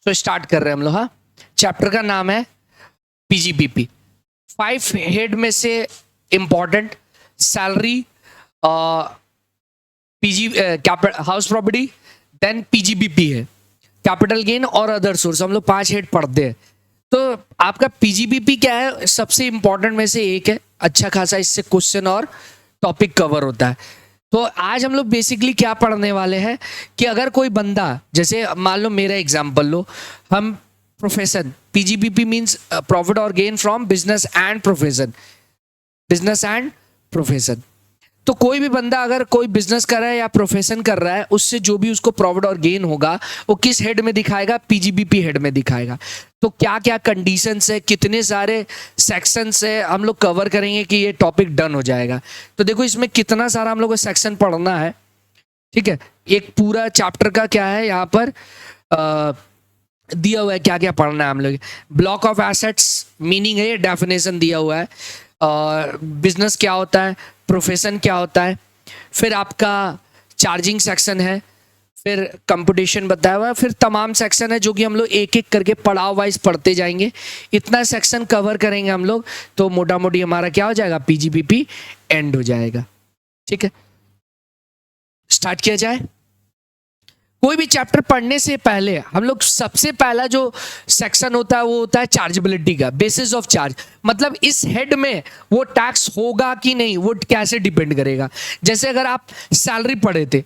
तो स्टार्ट कर रहे हैं हम लोग। हाँ, चैप्टर का नाम है पीजीबीपी। 5 हेड में से important salary, PG house property, then PGBP है कैपिटल गेन और अदर सोर्स। हम लोग 5 हेड पढ़ते हैं। तो आपका पीजीबीपी क्या है, सबसे इंपॉर्टेंट में से एक है। अच्छा खासा इससे क्वेश्चन और टॉपिक कवर होता है। तो आज हम लोग बेसिकली क्या पढ़ने वाले हैं कि अगर कोई बंदा, जैसे मान लो मेरा एग्जांपल लो, हम प्रोफेशन, पीजीबीपी मींस प्रॉफिट और gain from business and profession, business and profession. तो कोई भी बंदा अगर कोई बिजनेस कर रहा है या प्रोफेशन कर रहा है, उससे जो भी उसको प्रॉफिट और गेन होगा वो किस हेड में दिखाएगा, पीजीबीपी हेड में दिखाएगा। तो क्या क्या कंडीशंस है, कितने सारे सेक्शंस है, हम लोग कवर करेंगे कि ये टॉपिक डन हो जाएगा। तो देखो इसमें कितना सारा हम लोग को सेक्शन पढ़ना है। ठीक है, एक पूरा चैप्टर का क्या है यहाँ पर दिया हुआ है, क्या क्या पढ़ना है हम लोग। ब्लॉक ऑफ एसेट्स मीनिंग है, डेफिनेशन दिया हुआ है। बिजनेस क्या होता है, प्रोफेशन क्या होता है, फिर आपका चार्जिंग सेक्शन है, फिर कंपटीशन बताया हुआ है, फिर तमाम सेक्शन है जो कि हम लोग एक एक करके पड़ाव वाइज पढ़ते जाएंगे। इतना सेक्शन कवर करेंगे हम लोग तो मोटा मोटी हमारा क्या हो जाएगा, पीजीबीपी एंड हो जाएगा। ठीक है, स्टार्ट किया जाए। कोई भी चैप्टर पढ़ने से पहले हम लोग सबसे पहला जो सेक्शन होता है वो होता है चार्जेबिलिटी का, बेसिस ऑफ चार्ज। मतलब इस हेड में वो टैक्स होगा कि नहीं, वो कैसे डिपेंड करेगा। जैसे अगर आप सैलरी पढ़े थे,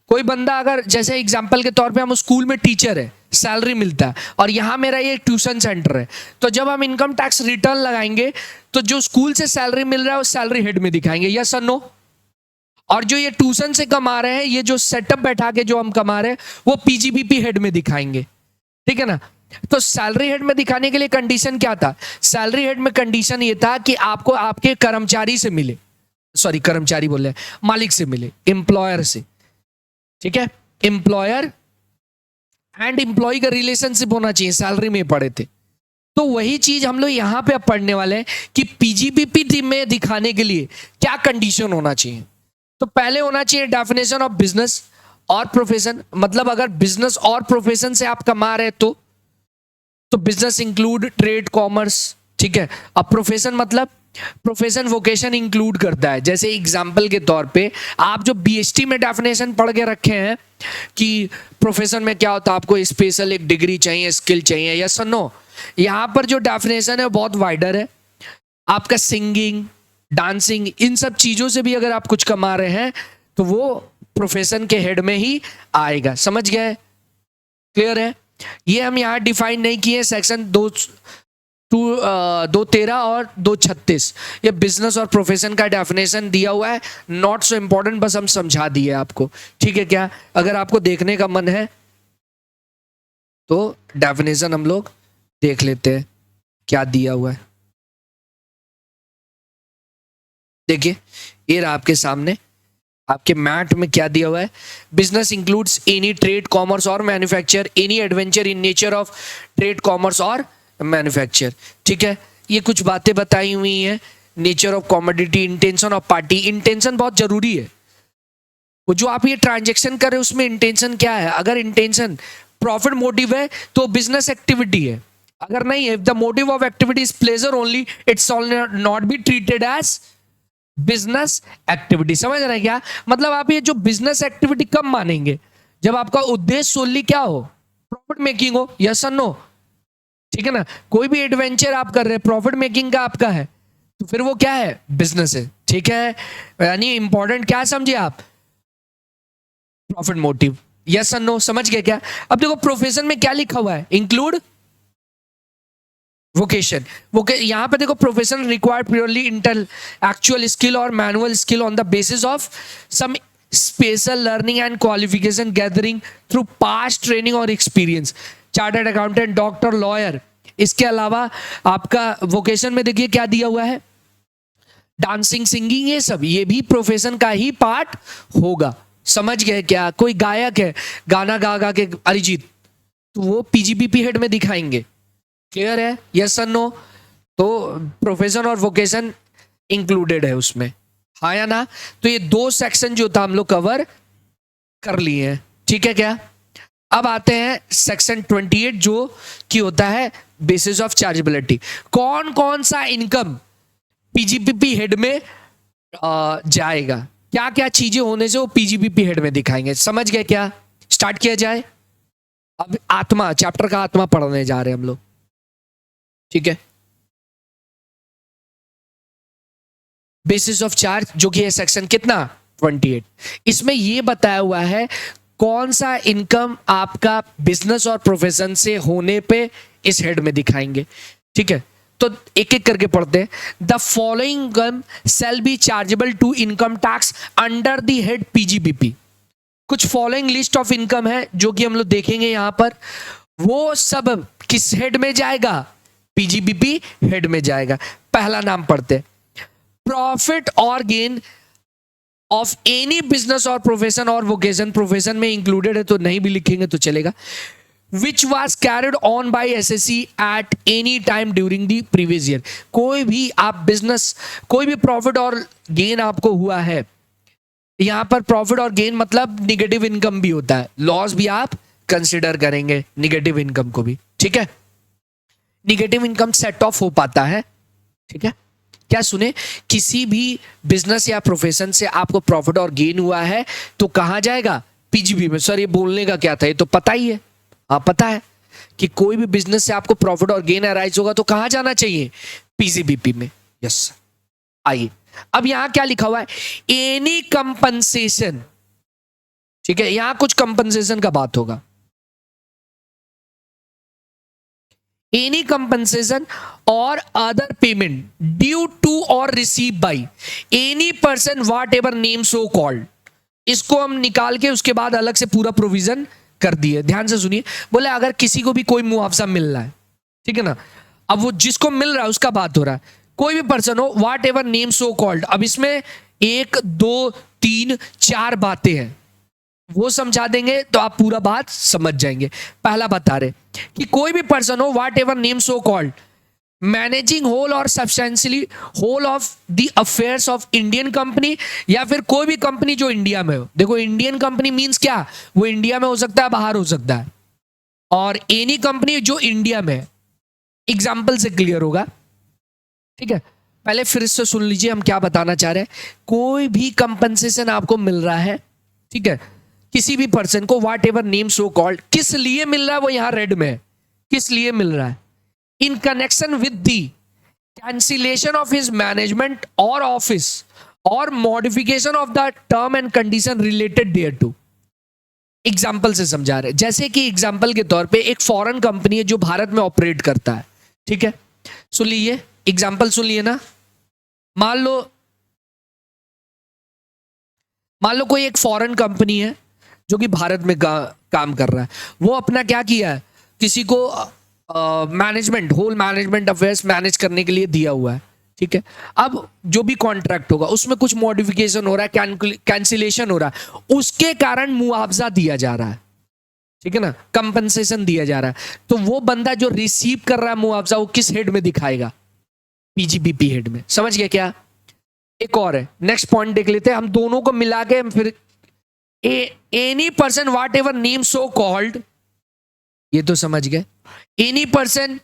कोई बंदा अगर, जैसे एग्जांपल के तौर पे हम स्कूल में टीचर है, सैलरी मिलता है, और यहाँ मेरा ये ट्यूशन सेंटर है, तो जब हम इनकम टैक्स रिटर्न लगाएंगे तो जो स्कूल से सैलरी मिल रहा है वो सैलरी हेड में दिखाएंगे, यस और नो। और जो ये ट्यूशन से कमा रहे हैं, ये जो सेटअप बैठा के जो हम कमा रहे हैं, वो पीजीबीपी हेड में दिखाएंगे। ठीक है ना। तो सैलरी हेड में दिखाने के लिए कंडीशन क्या था, सैलरी हेड में कंडीशन ये था कि आपको आपके कर्मचारी से मिले, सॉरी कर्मचारी बोल रहे हैं, मालिक से मिले, एम्प्लॉयर से। ठीक है, एम्प्लॉयर एंड एम्प्लॉय का रिलेशनशिप होना चाहिए, सैलरी में पढ़े थे। तो वही चीज हम लोग यहां पे अब पढ़ने वाले हैं कि पीजीबीपी में दिखाने के लिए क्या कंडीशन होना चाहिए। तो पहले होना चाहिए डेफिनेशन ऑफ बिजनेस और प्रोफेशन। मतलब अगर बिजनेस और प्रोफेशन से आप कमा रहे तो बिजनेस इंक्लूड ट्रेड, कॉमर्स। ठीक है, अब प्रोफेशन मतलब प्रोफेशन वोकेशन इंक्लूड करता है। जैसे एग्जांपल के तौर पे आप जो बीएसटी में डेफिनेशन पढ़ के रखे हैं कि प्रोफेशन में क्या होता है, आपको स्पेशल एक डिग्री चाहिए, स्किल चाहिए, यस और नो। यहाँ पर जो डेफिनेशन है बहुत वाइडर है। आपका सिंगिंग, डांसिंग, इन सब चीजों से भी अगर आप कुछ कमा रहे हैं तो वो प्रोफेशन के हेड में ही आएगा। समझ गए, क्लियर है। ये हम यहाँ डिफाइन नहीं किए, सेक्शन 213 और 236, ये बिजनेस और प्रोफेशन का डेफिनेशन दिया हुआ है, नॉट सो इंपॉर्टेंट, बस हम समझा दिए आपको। ठीक है क्या, अगर आपको देखने का मन है तो डेफिनेशन हम लोग देख लेते हैं क्या दिया हुआ है। देखिए ये रहा आपके सामने, आपके मैट में क्या दिया हुआ है। Business includes any trade, commerce और manufacture, any adventure in nature of trade, commerce और मैन्युफैक्चर। ठीक है, ये कुछ बातें बताई हुई हैं। Nature of commodity, intention of party. Intention बहुत जरूरी है, वो जो आप ये ट्रांजेक्शन कर रहे हैं उसमें इंटेंशन क्या है। अगर इंटेंशन प्रॉफिट मोटिव है तो बिजनेस एक्टिविटी है, अगर नहीं है, the motive of activity is pleasure only, it's not be treated as business activity. समझ रहे हैं क्या, मतलब आप ये जो बिजनेस एक्टिविटी कब मानेंगे, जब आपका उद्देश्य सोनली क्या हो, प्रॉफिट मेकिंग हो, यस और नो। ठीक है ना, कोई भी एडवेंचर आप कर रहे हैं प्रॉफिट मेकिंग का आपका है तो फिर वो क्या है, बिजनेस है। ठीक है, यानी इंपॉर्टेंट क्या समझे आप, प्रॉफिट मोटिव, यस और नो। समझ गए क्या। अब देखो प्रोफेशन में क्या लिखा हुआ है, इंक्लूड वोकेशन। यहां पे देखो profession required purely intellectual skill और manual skill on the basis of some special learning and qualification gathering through past training और experience. Chartered accountant, doctor, lawyer. इसके अलावा आपका वोकेशन में देखिए क्या दिया हुआ है, डांसिंग, सिंगिंग, ये सब ये भी प्रोफेशन का ही पार्ट होगा। समझ गए क्या, कोई गायक है गाना गा गा के अरिजीत, तो वो पीजीबीपी हेड में दिखाएंगे। क्लियर है, यस और नो। तो प्रोफेशन और वोकेशन इंक्लूडेड है उसमें, हाँ या ना। तो ये 2 सेक्शन जो था हम लोग कवर कर लिए हैं। ठीक है क्या, अब आते हैं सेक्शन 28 जो कि होता है बेसिस ऑफ चार्जेबिलिटी। कौन कौन सा इनकम पीजीबीपी हेड में जाएगा, क्या क्या चीजें होने से वो पीजीबीपी हेड में दिखाएंगे। समझ गए क्या? स्टार्ट किया जाए। अब आत्मा, चैप्टर का आत्मा पढ़ने जा रहे हैं हम लोग, ठीक है। बेसिस ऑफ चार्ज जो कि है सेक्शन कितना 28, इसमें ये बताया हुआ है कौन सा इनकम आपका बिजनेस और प्रोफेशन से होने पे इस हेड में दिखाएंगे, ठीक है। तो एक एक करके पढ़ते हैं। The following income shall be chargeable to income tax under the head PGBP. कुछ फॉलोइंग लिस्ट ऑफ इनकम है जो कि हम लोग देखेंगे यहां पर, वो सब किस हेड में जाएगा? पीजीबीपी हेड में जाएगा। पहला नाम पढ़ते हैं, प्रॉफिट और गेन ऑफ एनी बिजनेस और प्रोफेशन और वोकेशन, प्रोफेशन में इंक्लूडेड है तो नहीं भी लिखेंगे तो चलेगा, which was carried on by SSC at any time during the previous year. कोई भी आप बिजनेस, कोई भी प्रॉफिट और गेन आपको हुआ है, यहां पर प्रॉफिट और गेन मतलब निगेटिव इनकम भी होता है, लॉस भी आप कंसिडर करेंगे निगेटिव इनकम को भी, ठीक है। निगेटिव इनकम सेट ऑफ हो पाता है, ठीक है। क्या सुने, किसी भी बिजनेस या प्रोफेशन से आपको प्रॉफिट और गेन हुआ है तो कहां जाएगा? पीजीबी में। सर ये बोलने का क्या था, ये तो पता ही है। हाँ पता है कि कोई भी बिजनेस से आपको प्रॉफिट और गेन अराइज होगा तो कहां जाना चाहिए? पीजीबीपी में। यस। आइए अब यहां क्या लिखा हुआ है, एनी कंपनसेशन, ठीक है। यहां कुछ कंपनसेशन का बात होगा। एनी कंपनसेशन और अदर पेमेंट ड्यू टू और receive by any person whatever name so called. इसको हम निकाल के उसके बाद अलग से पूरा प्रोविजन कर दिए। ध्यान से सुनिए, बोले अगर किसी को भी कोई मुआवजा मिल रहा है, ठीक है ना, अब वो जिसको मिल रहा है उसका बात हो रहा है, कोई भी पर्सन हो whatever name so called. अब इसमें 1 2 3 4 बातें हैं, वो समझा देंगे तो आप पूरा बात समझ जाएंगे। पहला बता रहे कि कोई भी पर्सन हो whatever name so called managing whole और substantially whole of the affairs of Indian company, या फिर कोई भी कंपनी जो इंडिया में हो। देखो इंडियन कंपनी मींस क्या, वो इंडिया में हो सकता है, बाहर हो सकता है, और एनी कंपनी जो इंडिया में है। एग्जाम्पल से क्लियर होगा, ठीक है। पहले फिर से सुन लीजिए हम क्या बताना चाह रहे हैं। कोई भी कंपनसेशन आपको मिल रहा है, ठीक है, किसी भी पर्सन को what ever name so called, किस लिए मिल रहा है वो यहां रेड में है, किस लिए मिल रहा है? In connection with the cancellation of his management और ऑफिस और modification of the term and condition related thereto. Example से समझा रहे, जैसे कि एग्जाम्पल के तौर पे एक फॉरेन कंपनी है जो भारत में ऑपरेट करता है, ठीक है। सुन लीजिए, एग्जाम्पल सुन लिए ना। मान लो कोई एक फॉरेन कंपनी है जो कि भारत में काम कर रहा है, वो अपना क्या किया है, किसी को management, whole management affairs manage करने के लिए दिया हुआ है, ठीक है। अब जो भी कॉन्ट्रैक्ट होगा उसमें कुछ मॉडिफिकेशन हो रहा है, कैंसिलेशन हो रहा है, उसके कारण मुआवजा दिया जा रहा है, ठीक है ना, कंपनसेशन दिया जा रहा है। तो वो बंदा जो रिसीव कर रहा है मुआवजा, वो किस हेड में दिखाएगा? पीजीबीपी हेड में। समझ गया क्या? एक और है, नेक्स्ट पॉइंट देख लेते हैं हम दोनों को मिला के फिर। Any person whatever name so called, ये तो समझ गए। Any person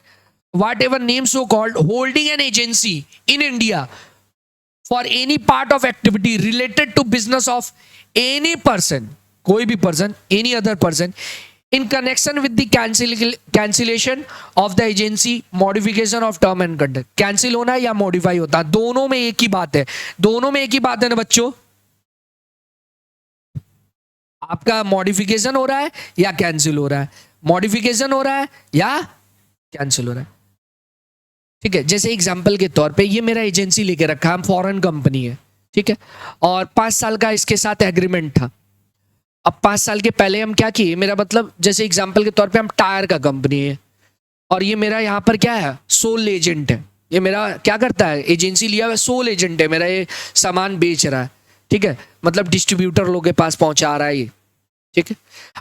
whatever name so called holding an agency in India for any part of activity related to business of any person, कोई भी person, any other person in connection with the cancellation of the agency modification of term and conduct। Cancel होना है या modify होता है, दोनों में एक ही बात है, दोनों में एक ही बात है ना बच्चों। आपका मॉडिफिकेशन हो रहा है या कैंसिल हो रहा है, मॉडिफिकेशन हो रहा है या कैंसिल हो रहा है, ठीक है। जैसे एग्जांपल के तौर पे ये मेरा एजेंसी लेके रखा, हम फॉरेन कंपनी है, ठीक है, और 5 साल का इसके साथ एग्रीमेंट था। अब 5 साल के पहले हम क्या किए, मेरा मतलब जैसे एग्जांपल के तौर पे हम टायर का कंपनी है और ये मेरा यहाँ पर क्या है, सोल एजेंट है। ये मेरा क्या करता है, एजेंसी लिया हुआ सोल एजेंट है मेरा, ये सामान बेच रहा है, ठीक है, मतलब डिस्ट्रीब्यूटर लोगों के पास पहुंचा रहा है ये, ठीक है।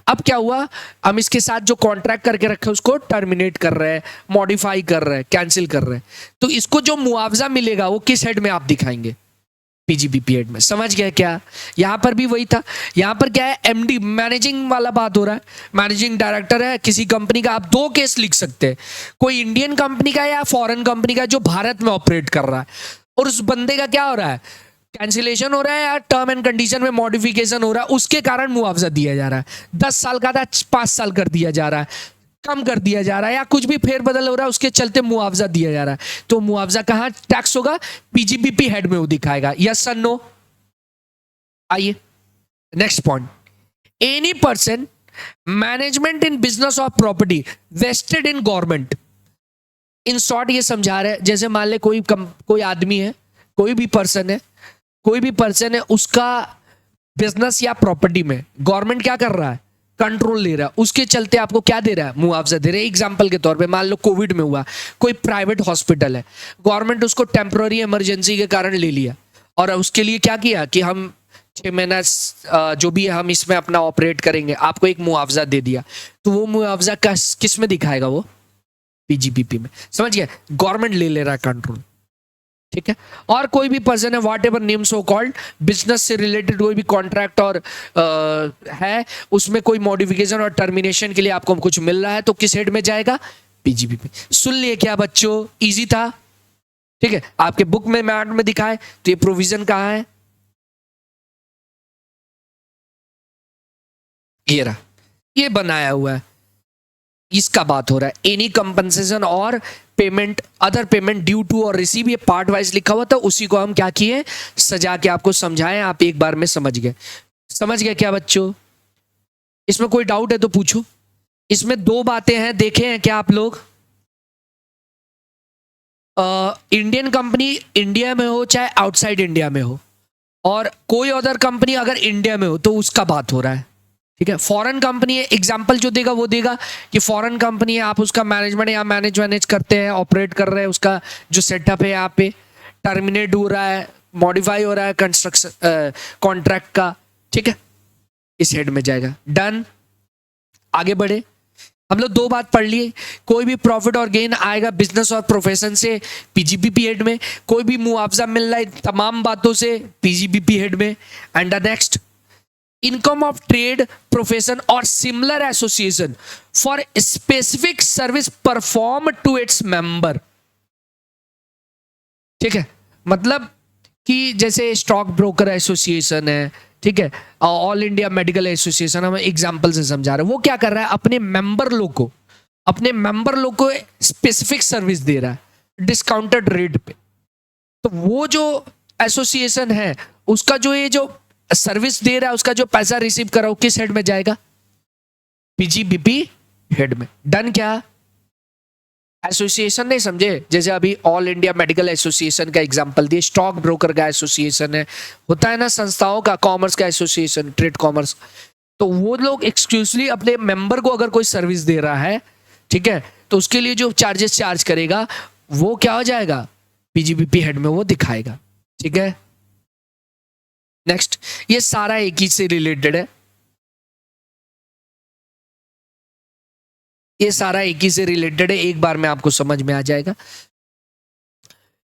अब क्या हुआ, हम इसके साथ जो कॉन्ट्रैक्ट करके रखे उसको टर्मिनेट कर रहे हैं, मॉडिफाई कर रहे हैं, कैंसिल कर रहे हैं, तो इसको जो मुआवजा मिलेगा वो किस हेड में आप दिखाएंगे? पीजीबीपी हेड में। समझ गए क्या? यहाँ पर भी वही था। यहाँ पर क्या है, एमडी मैनेजिंग वाला बात हो रहा है, मैनेजिंग डायरेक्टर है किसी कंपनी का। आप दो केस लिख सकते हैं, कोई इंडियन कंपनी का या फॉरेन कंपनी का जो भारत में ऑपरेट कर रहा है, और उस बंदे का क्या हो रहा है, कैंसिलेशन हो रहा है या टर्म एंड कंडीशन में मॉडिफिकेशन हो रहा है, उसके कारण मुआवजा दिया जा रहा है। 10 साल का था 5 साल कर दिया जा रहा है, कम कर दिया जा रहा है, या कुछ भी फेरबदल हो रहा है, उसके चलते मुआवजा दिया जा रहा है। तो मुआवजा कहां टैक्स होगा? पीजीबीपी हेड में वो दिखाएगा। Yes sir no? आइए next point, any person management in business of property vested in government. In short ये समझा रहे हैं, जैसे मान ले कोई आदमी है, कोई भी पर्सन है, उसका बिजनेस या प्रॉपर्टी में गवर्नमेंट क्या कर रहा है, कंट्रोल ले रहा है, उसके चलते आपको क्या दे रहा है, मुआवजा दे रहा है। एग्जांपल के तौर पे मान लो कोविड में हुआ, कोई प्राइवेट हॉस्पिटल है, गवर्नमेंट उसको टेम्पररी इमरजेंसी के कारण ले लिया, और उसके लिए क्या किया कि हम 6 महीना जो भी है हम इसमें अपना ऑपरेट करेंगे, आपको एक मुआवजा दे दिया। तो वो मुआवजा किस में दिखाएगा? वो पीजीबीपी में। समझ गया? गवर्नमेंट ले रहा है कंट्रोल, ठीक है। और कोई भी पर्सन है, what ever name so called, business से रिलेटेड कोई भी कॉन्ट्रैक्ट और है, उसमें कोई मॉडिफिकेशन और टर्मिनेशन के लिए आपको कुछ मिल रहा है, तो किस हेड में जाएगा? पीजीबीपी। सुन लिए क्या बच्चों? इजी था, ठीक है। आपके बुक में मैट में दिखाए तो ये प्रोविजन कहां है? ये रहा, ये बनाया हुआ है, इसका बात हो रहा है। एनी कंपनसेशन और payment, other payment due to और रिसीव, ये पार्ट वाइज लिखा हुआ था, उसी को हम क्या किए, सजा के आपको समझाएं, आप एक बार में समझ गए। समझ गए क्या बच्चों? इसमें कोई डाउट है तो पूछो। इसमें 2 बातें हैं, देखे हैं क्या आप लोग? इंडियन कंपनी इंडिया में हो चाहे आउटसाइड इंडिया में हो, और कोई अदर कंपनी अगर इंडिया में हो, तो उसका बात हो रहा है, ठीक है। फॉरेन कंपनी है, एग्जांपल जो देगा वो देगा कि फॉरेन कंपनी है, आप उसका मैनेजमेंट या मैनेज करते हैं, ऑपरेट कर रहे हैं, उसका जो सेटअप है यहाँ पे टर्मिनेट हो रहा है, मॉडिफाई हो रहा है कंस्ट्रक्शन कॉन्ट्रैक्ट का, ठीक है, इस हेड में जाएगा। डन, आगे बढ़े। हम लोग 2 बात पढ़ लिए, कोई भी प्रॉफिट और गेन आएगा बिजनेस और प्रोफेशन से, पीजीबीपी हेड में। कोई भी मुआवजा मिल रहा है तमाम बातों से, पीजीबीपी हेड में। And the next, income of trade, profession और similar association for specific service perform to its member, ठीक है। मतलब कि जैसे स्टॉक ब्रोकर एसोसिएशन है, ठीक है, ऑल इंडिया मेडिकल एसोसिएशन, हम एग्जांपल से समझा रहे हैं, वो क्या कर रहा है, अपने मेंबर लोग को स्पेसिफिक सर्विस दे रहा है डिस्काउंटेड रेट पे। तो वो जो एसोसिएशन है, उसका जो ये जो सर्विस दे रहा है, उसका जो पैसा रिसीव कर रहा है, किस हेड में जाएगा? पीजीबीपी हेड में। डन क्या? एसोसिएशन नहीं समझे? जैसे अभी ऑल इंडिया मेडिकल एसोसिएशन का एग्जांपल दिए, स्टॉक ब्रोकर का एसोसिएशन है, होता है ना संस्थाओं का, कॉमर्स का एसोसिएशन, ट्रेड कॉमर्स। तो वो लोग एक्सक्लूसिवली अपने मेंबर को अगर कोई सर्विस दे रहा है, ठीक है, तो उसके लिए जो चार्जेस चार्ज करेगा, वो क्या हो जाएगा? पीजीबीपी हेड में वो दिखाएगा, ठीक है। नेक्स्ट, ये सारा एक ही से रिलेटेड है, ये सारा एक ही से रिलेटेड है, एक बार में आपको समझ में आ जाएगा।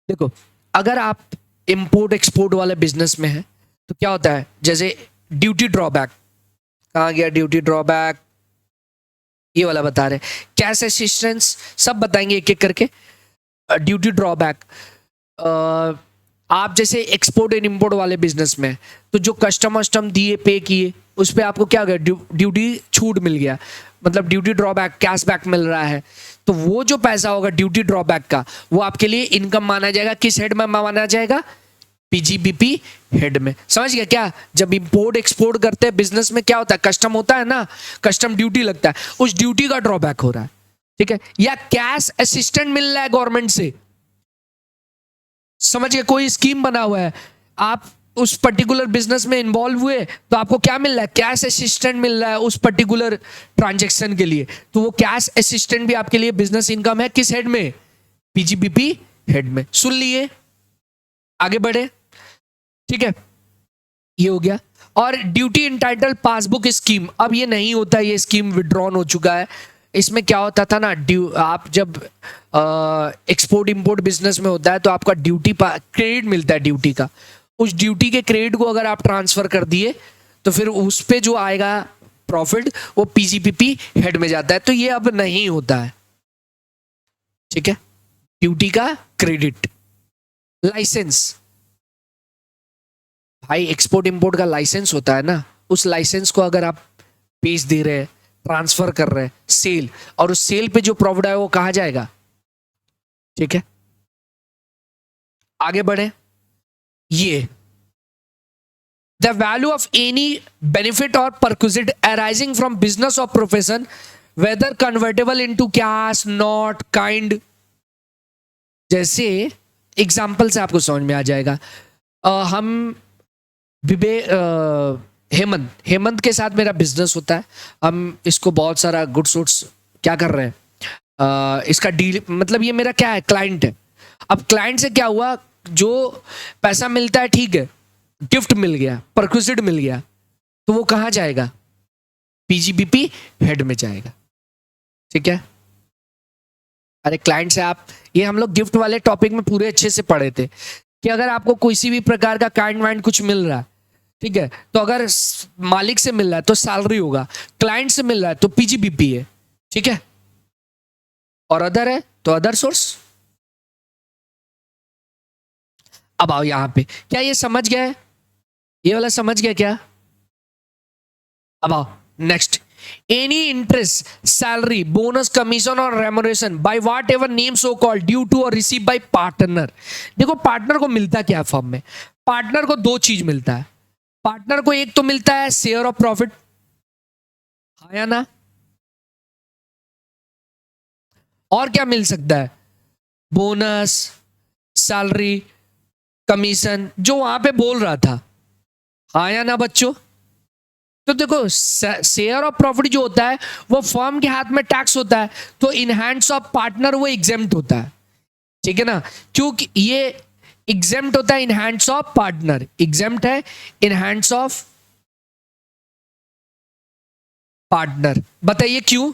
देखो, अगर आप इंपोर्ट एक्सपोर्ट वाले बिजनेस में है, तो क्या होता है, जैसे ड्यूटी ड्रॉबैक, कहाँ गया ड्यूटी ड्रॉबैक, ये वाला बता रहे, कैश असिस्टेंस, सब बताएंगे एक एक करके। ड्यूटी ड्रॉबैक, आप जैसे एक्सपोर्ट एंड इंपोर्ट वाले बिजनेस में, तो जो कस्टम दिए, पे किए, उस पर आपको क्या हो गया, ड्यूटी छूट मिल गया, मतलब ड्यूटी ड्रॉबैक, कैशबैक मिल रहा है। तो वो जो पैसा होगा ड्यूटी ड्रॉबैक का, वो आपके लिए इनकम माना जाएगा। किस हेड में माना जाएगा? पीजीबीपी हेड में। समझ गया क्या? जब इंपोर्ट एक्सपोर्ट करते हैं बिजनेस में, क्या होता है, कस्टम होता है ना, कस्टम ड्यूटी लगता है, उस ड्यूटी का ड्रॉबैक हो रहा है, ठीक है, या कैश असिस्टेंट मिल रहा है गवर्नमेंट से। समझिए, कोई स्कीम बना हुआ है, आप उस पर्टिकुलर बिजनेस में इन्वॉल्व हुए, तो आपको क्या मिल रहा है? कैश असिस्टेंट मिल रहा है उस पर्टिकुलर ट्रांजैक्शन के लिए। तो वो कैश असिस्टेंट भी आपके लिए बिजनेस इनकम है। किस हेड में? पीजीबीपी हेड में। सुन लिए, आगे बढ़े, ठीक है, ये हो गया। और ड्यूटी इंटाइटल पासबुक स्कीम, अब ये नहीं होता, ये स्कीम विड्रॉन हो चुका है। इसमें क्या होता था ना, आप जब एक्सपोर्ट इंपोर्ट बिजनेस में होता है, तो आपका ड्यूटी क्रेडिट मिलता है ड्यूटी का, उस ड्यूटी के क्रेडिट को अगर आप ट्रांसफर कर दिए तो फिर उस पे जो आएगा प्रॉफिट वो पीजीपीपी हेड में जाता है। तो ये अब नहीं होता है, ठीक है। ड्यूटी का क्रेडिट। लाइसेंस, भाई एक्सपोर्ट इंपोर्ट का लाइसेंस होता है ना, उस लाइसेंस को अगर आप बेच दे रहे हैं, ट्रांसफर कर रहे हैं, सेल, और उस सेल पे जो प्रॉफिट आए वो कहां जाएगा, ठीक है। आगे बढ़े। ये the value of any benefit और परक्विजिट अराइजिंग फ्रॉम बिजनेस और profession whether convertible into cash, not, kind. जैसे एग्जाम्पल से आपको समझ में आ जाएगा। हम हेमंत के साथ मेरा बिजनेस होता है, हम इसको बहुत सारा गुड्स वुड्स क्या कर रहे हैं, इसका डील, मतलब ये मेरा क्या है, क्लाइंट है। अब क्लाइंट से क्या हुआ, जो पैसा मिलता है ठीक है, गिफ्ट मिल गया, परक्विजिट मिल गया, तो वो कहां जाएगा, पीजीबीपी हेड में जाएगा, ठीक है। अरे क्लाइंट से आप, ये हम लोग गिफ्ट वाले टॉपिक में पूरे अच्छे से पढ़े थे कि अगर आपको किसी भी प्रकार का काइंड वाइंड कुछ मिल रहा है, ठीक है, तो अगर मालिक से मिल रहा है तो सैलरी होगा, क्लाइंट से मिल रहा है तो पीजीबीपी है, ठीक है, और अदर है तो अदर सोर्स। अब आओ यहां पे, क्या ये समझ गया, ये वाला समझ गया क्या। अब आओ next. Any interest, salary, bonus, commission और remuneration by whatever name so called due to और रिसीव बाय पार्टनर। देखो पार्टनर को मिलता क्या है फर्म में, पार्टनर को दो चीज मिलता है। पार्टनर को एक तो मिलता है शेयर ऑफ प्रॉफिट, हाँ या ना, और क्या मिल सकता है, बोनस, सैलरी, कमीशन, जो वहां पे बोल रहा था, हाँ या ना बच्चों। तो देखो शेयर ऑफ प्रॉफिट जो होता है वो फर्म के हाथ में टैक्स होता है, तो इन हैंड्स ऑफ पार्टनर वो एग्जेम्प्ट होता है, ठीक है ना, क्योंकि ये एग्जेम्प्ट होता है in hands of partner, exempt है इन हैंड्स ऑफ पार्टनर। बताइए क्यों,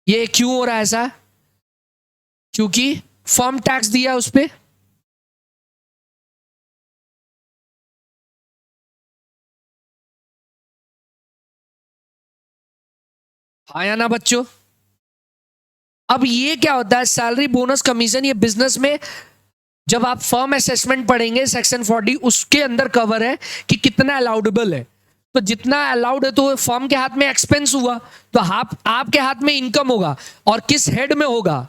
ये क्यों हो रहा है ऐसा, क्योंकि फर्म टैक्स दिया उस पर, हाँ या ना बच्चों। अब ये क्या होता है, सैलरी, बोनस, कमीशन, ये बिजनेस में जब आप फर्म असेसमेंट पढ़ेंगे सेक्शन 40 उसके अंदर कवर है कि कितना अलाउडेबल है। तो जितना अलाउड है तो फर्म के हाथ में एक्सपेंस हुआ, तो आपके हाथ में इनकम होगा, और किस हेड में होगा,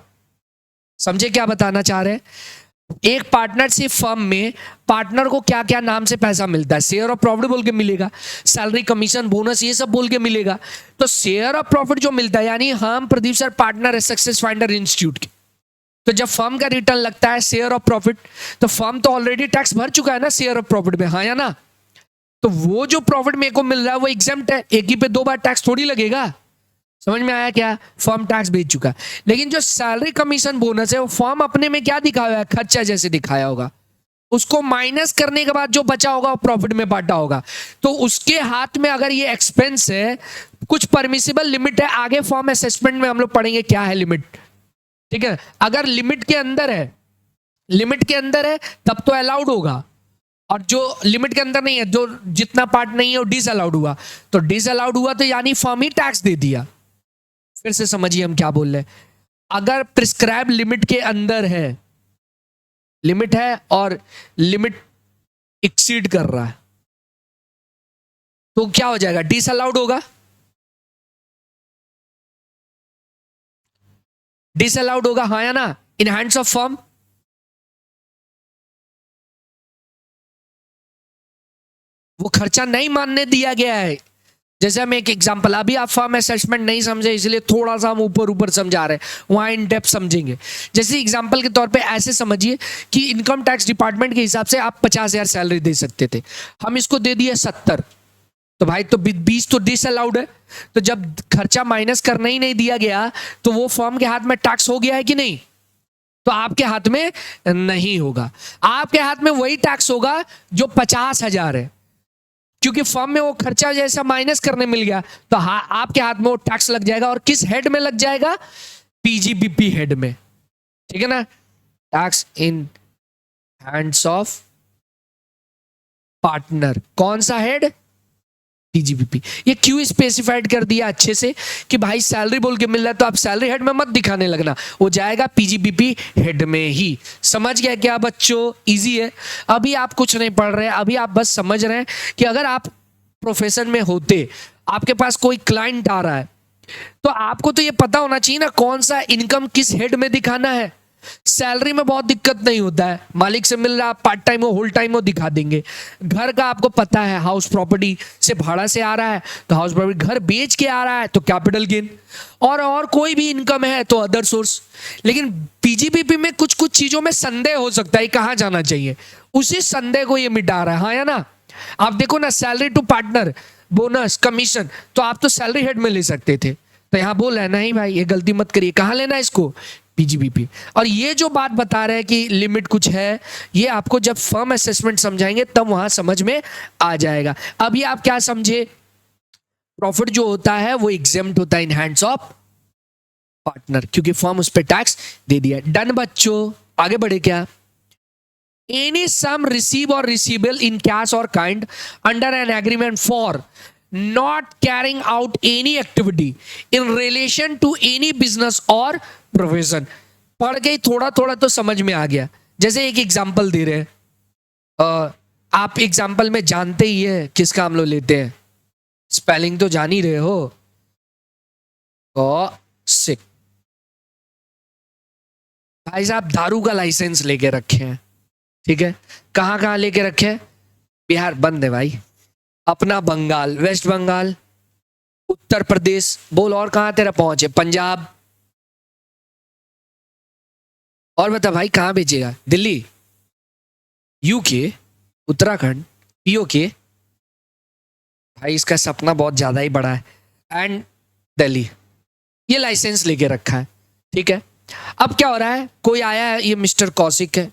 समझे क्या बताना चाह रहे हैं। एक पार्टनरशिप फर्म में पार्टनर को क्या क्या नाम से पैसा मिलता है, शेयर ऑफ प्रॉफिट बोल के मिलेगा, सैलरी, कमीशन, बोनस, ये सब बोल के मिलेगा। तो शेयर ऑफ प्रॉफिट जो मिलता है, यानी हम प्रदीप सर पार्टनर है सक्सेस फाइंडर इंस्टीट्यूट के, तो जब फर्म का रिटर्न लगता है शेयर ऑफ प्रॉफिट, तो फर्म तो ऑलरेडी टैक्स भर चुका है ना शेयर ऑफ प्रॉफिट में, हाँ या ना। तो वो जो प्रॉफिट मेरे को मिल रहा है वो एग्जेम्प्ट है, एक ही पे दो बार टैक्स थोड़ी लगेगा, समझ में आया क्या, फर्म टैक्स भेज चुका। लेकिन जो सैलरी, कमीशन, बोनस है वो फर्म अपने में क्या दिखाया है, खर्चा जैसे दिखाया होगा, उसको माइनस करने के बाद जो बचा होगा वो प्रॉफिट में बांटा होगा। तो उसके हाथ में अगर ये एक्सपेंस है, कुछ परमिसिबल लिमिट है, आगे फर्म असेसमेंट में हम लोग पढ़ेंगे क्या है लिमिट, ठीक है। अगर लिमिट के अंदर है, लिमिट के अंदर है तब तो अलाउड होगा, और जो लिमिट के अंदर नहीं है, जो जितना पार्ट नहीं है वो डिस अलाउड हुआ, तो डिस अलाउड हुआ तो यानी फर्म ही टैक्स दे दिया। फिर से समझिए हम क्या बोल रहे हैं, अगर प्रिस्क्राइब लिमिट के अंदर है, लिमिट है और लिमिट एक्सीड कर रहा है, तो क्या हो जाएगा, डिस अलाउड होगा, डिस अलाउड होगा, हाँ या ना, इन हैंड्स ऑफ फर्म। वो खर्चा नहीं मानने दिया गया है। जैसे हम एक एग्जांपल, अभी आप फर्म असेसमेंट नहीं समझे इसलिए थोड़ा सा हम ऊपर ऊपर समझा रहे हैं, वहां इन डेप्थ समझेंगे। जैसे एग्जांपल के तौर पे ऐसे समझिए कि इनकम टैक्स डिपार्टमेंट के हिसाब से आप 50,000 सैलरी दे सकते थे, हम इसको दे दिए 70, तो भाई तो 20 तो डिस अलाउड है। तो जब खर्चा माइनस करना ही नहीं दिया गया तो वो फर्म के हाथ में टैक्स हो गया है कि नहीं, तो आपके हाथ में नहीं होगा, आपके हाथ में वही टैक्स होगा जो 50,000 है, क्योंकि फर्म में वो खर्चा जैसा माइनस करने मिल गया, तो आपके हाथ में वो टैक्स लग जाएगा, और किस हेड में लग जाएगा, पीजीबीपी हेड में, ठीक है ना, tax in hands of partner. कौन सा हेड? पीजीबीपी। ये क्यों स्पेसिफाइड कर दिया अच्छे से कि भाई सैलरी बोल के मिल रहा है तो आप सैलरी हेड में मत दिखाने लगना, वो जाएगा पीजीबीपी हेड में ही। समझ गया क्या बच्चों? इजी है। अभी आप कुछ नहीं पढ़ रहे, अभी आप बस समझ रहे हैं कि अगर आप प्रोफेशन में होते, आपके पास कोई क्लाइंट आ रहा है, तो आपको तो ये पता होना चाहिए ना कौन सा इनकम किस हेड में दिखाना है। सैलरी में बहुत दिक्कत नहीं होता है, मालिक से मिल रहा, आप पार्ट टाइम हो होल टाइम हो दिखा देंगे। घर का आपको पता है, हाउस प्रॉपर्टी से भाड़ा से आ रहा है तो हाउस प्रॉपर्टी, घर बेच के आ रहा है तो कैपिटल गेन, और कोई भी इनकम है तो अदर सोर्स। लेकिन पीजीबीपी में कुछ कुछ चीजों में संदेह हो सकता है कहां जाना चाहिए, उसी संदेह को ये मिटा रहा है। हाँ या ना? आप देखो ना, salary to partner, bonus, commission, तो आप तो सैलरी हेड में ले सकते थे, तो यहां बोल रहे हैं नहीं भाई ये गलती मत करिए। कहां लेना है इसको? पीजीबीपी। और ये जो बात बता रहे हैं कि लिमिट कुछ है, ये आपको जब फर्म असेसमेंट समझाएंगे तब वहां समझ में आ जाएगा। अभी आप क्या समझे? प्रॉफिट जो होता है वो एग्जेम्प्ट होता है इन हैंड्स ऑफ पार्टनर, क्योंकि फर्म उस पर टैक्स दे दिया। डन बच्चों, आगे बढ़े क्या? एनी सम रिसीव और रिसीवेबल इन कैश और kind under an agreement for not carrying out any activity in relation to any business or profession। पढ़ के थोड़ा थोड़ा तो समझ में आ गया। जैसे एक एग्जांपल दे रहे हैं, आप एग्जांपल में जानते ही है किसका हम लोग लेते हैं, स्पेलिंग तो जान ही रहे हो, कॉसिक। भाई साहब दारू का लाइसेंस लेके रखे हैं, ठीक है, कहाँ कहाँ लेके रखे हैं? बिहार बंद है भाई, अपना बंगाल, वेस्ट बंगाल, उत्तर प्रदेश, बोल और कहां तेरा पहुंचे? पंजाब, और बता भाई कहां बेचेगा? Delhi, UK, Uttarakhand, PoK. भाई इसका सपना बहुत ज्यादा ही बड़ा है, एंड दिल्ली। ये लाइसेंस लेके रखा है, ठीक है। अब क्या हो रहा है, कोई आया है, ये मिस्टर कौशिक है,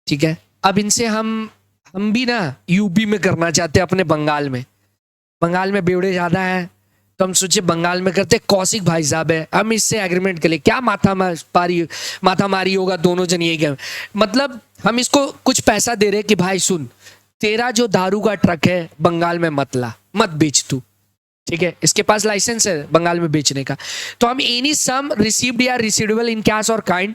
ठीक है। अब इनसे हम भी ना यूपी में करना चाहते हैं, अपने बंगाल में। बंगाल में बेवड़े ज्यादा है तो हम सोचे बंगाल में करते। कौशिक भाई साहब है, हम इससे एग्रीमेंट कर ले, क्या माथा मारी होगा दोनों जन, ये क्या मतलब, हम इसको कुछ पैसा दे रहे कि भाई सुन, तेरा जो दारू का ट्रक है बंगाल में मत ला, मत बेच तू, ठीक है, इसके पास लाइसेंस है बंगाल में बेचने का। तो हम एनी सम रिसीव्ड या रिसीवेबल इन कैश और kind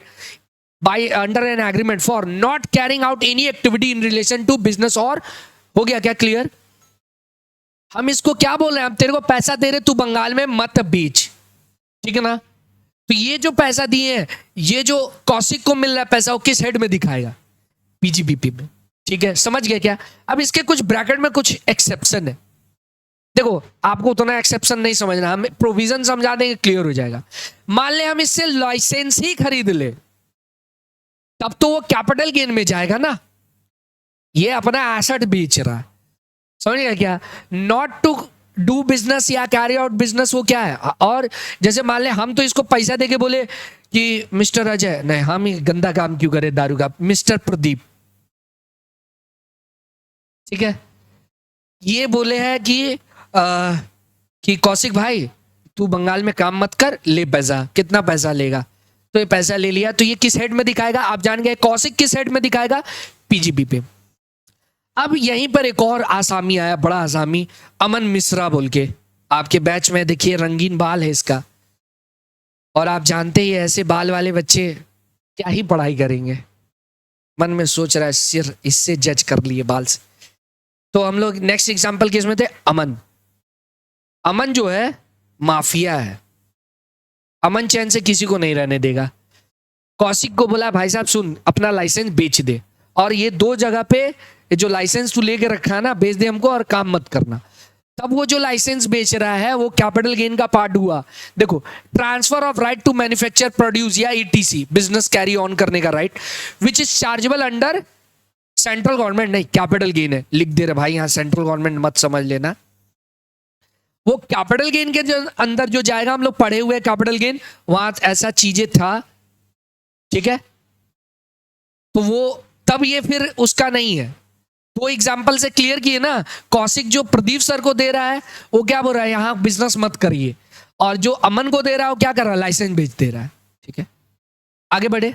by under an agreement for not carrying out any activity in relation to business और, हो गया क्या क्लियर? हम इसको क्या बोल रहे हैं, हम तेरे को पैसा दे रहे, तू बंगाल में मत बेच, ठीक है ना। तो ये जो पैसा दिए हैं, ये जो कौशिक को मिल रहा है पैसा, वो किस हेड में दिखाएगा? पीजीबीपी में, ठीक है। समझ गए क्या? अब इसके कुछ ब्रैकेट में कुछ एक्सेप्शन है, देखो आपको उतना एक्सेप्शन नहीं समझना, हम प्रोविजन समझा देंगे, क्लियर हो जाएगा। मान ले हम इससे लाइसेंस ही खरीद ले, तब तो वो कैपिटल गेन में जाएगा ना, ये अपना एसेट बेच रहा है, समझ गया क्या? नॉट टू डू बिजनेस या कैरी आउट बिजनेस, वो क्या है? और जैसे मान ले हम तो इसको पैसा देके बोले कि मिस्टर अजय, नहीं हम ही गंदा काम क्यों करे दारू का, मिस्टर प्रदीप, ठीक है, ये बोले हैं कि कौशिक भाई तू बंगाल में काम मत कर, ले पैसा, कितना पैसा लेगा? तो ये पैसा ले लिया, तो ये किस हेड में दिखाएगा? आप जान गए, कौशिक किस हेड में दिखाएगा? पीजीबी पे। अब यहीं पर एक और आसामी आया, बड़ा आसामी, अमन मिश्रा बोल के, आपके बैच में देखिए रंगीन बाल है इसका, और आप जानते ही ऐसे बाल वाले बच्चे क्या ही पढ़ाई करेंगे, मन में सोच रहा है सिर इससे जज कर लिए बाल से। तो हम लोग नेक्स्ट एग्जाम्पल किस में थे? अमन। अमन जो है माफिया है, अमन चैन से किसी को नहीं रहने देगा। कौशिक को बोला भाई साहब सुन, अपना लाइसेंस बेच दे, और ये दो जगह पे जो लाइसेंस तू लेके रखा है ना, बेच दे हमको, और काम मत करना। तब वो जो लाइसेंस बेच रहा है वो कैपिटल गेन का पार्ट हुआ। देखो, transfer of right to manufacture, produce या ईटीसी, बिजनेस कैरी ऑन करने का right, which is chargeable under central government, नहीं कैपिटल गेन है, लिख दे रहे भाई, यहां सेंट्रल गवर्नमेंट मत समझ लेना। वो कैपिटल गेन के जो अंदर जो जाएगा, हम लोग पढ़े हुए कैपिटल गेन, वहां ऐसा चीजें था, ठीक है। तो वो तब ये फिर उसका नहीं है। तो एग्जाम्पल से क्लियर किए ना, कौशिक जो प्रदीप सर को दे रहा है वो क्या बोल रहा है, यहां बिजनेस मत करिए, और जो अमन को दे रहा है वो क्या कर रहा है, लाइसेंस बेच दे रहा है, ठीक है। आगे बढ़े,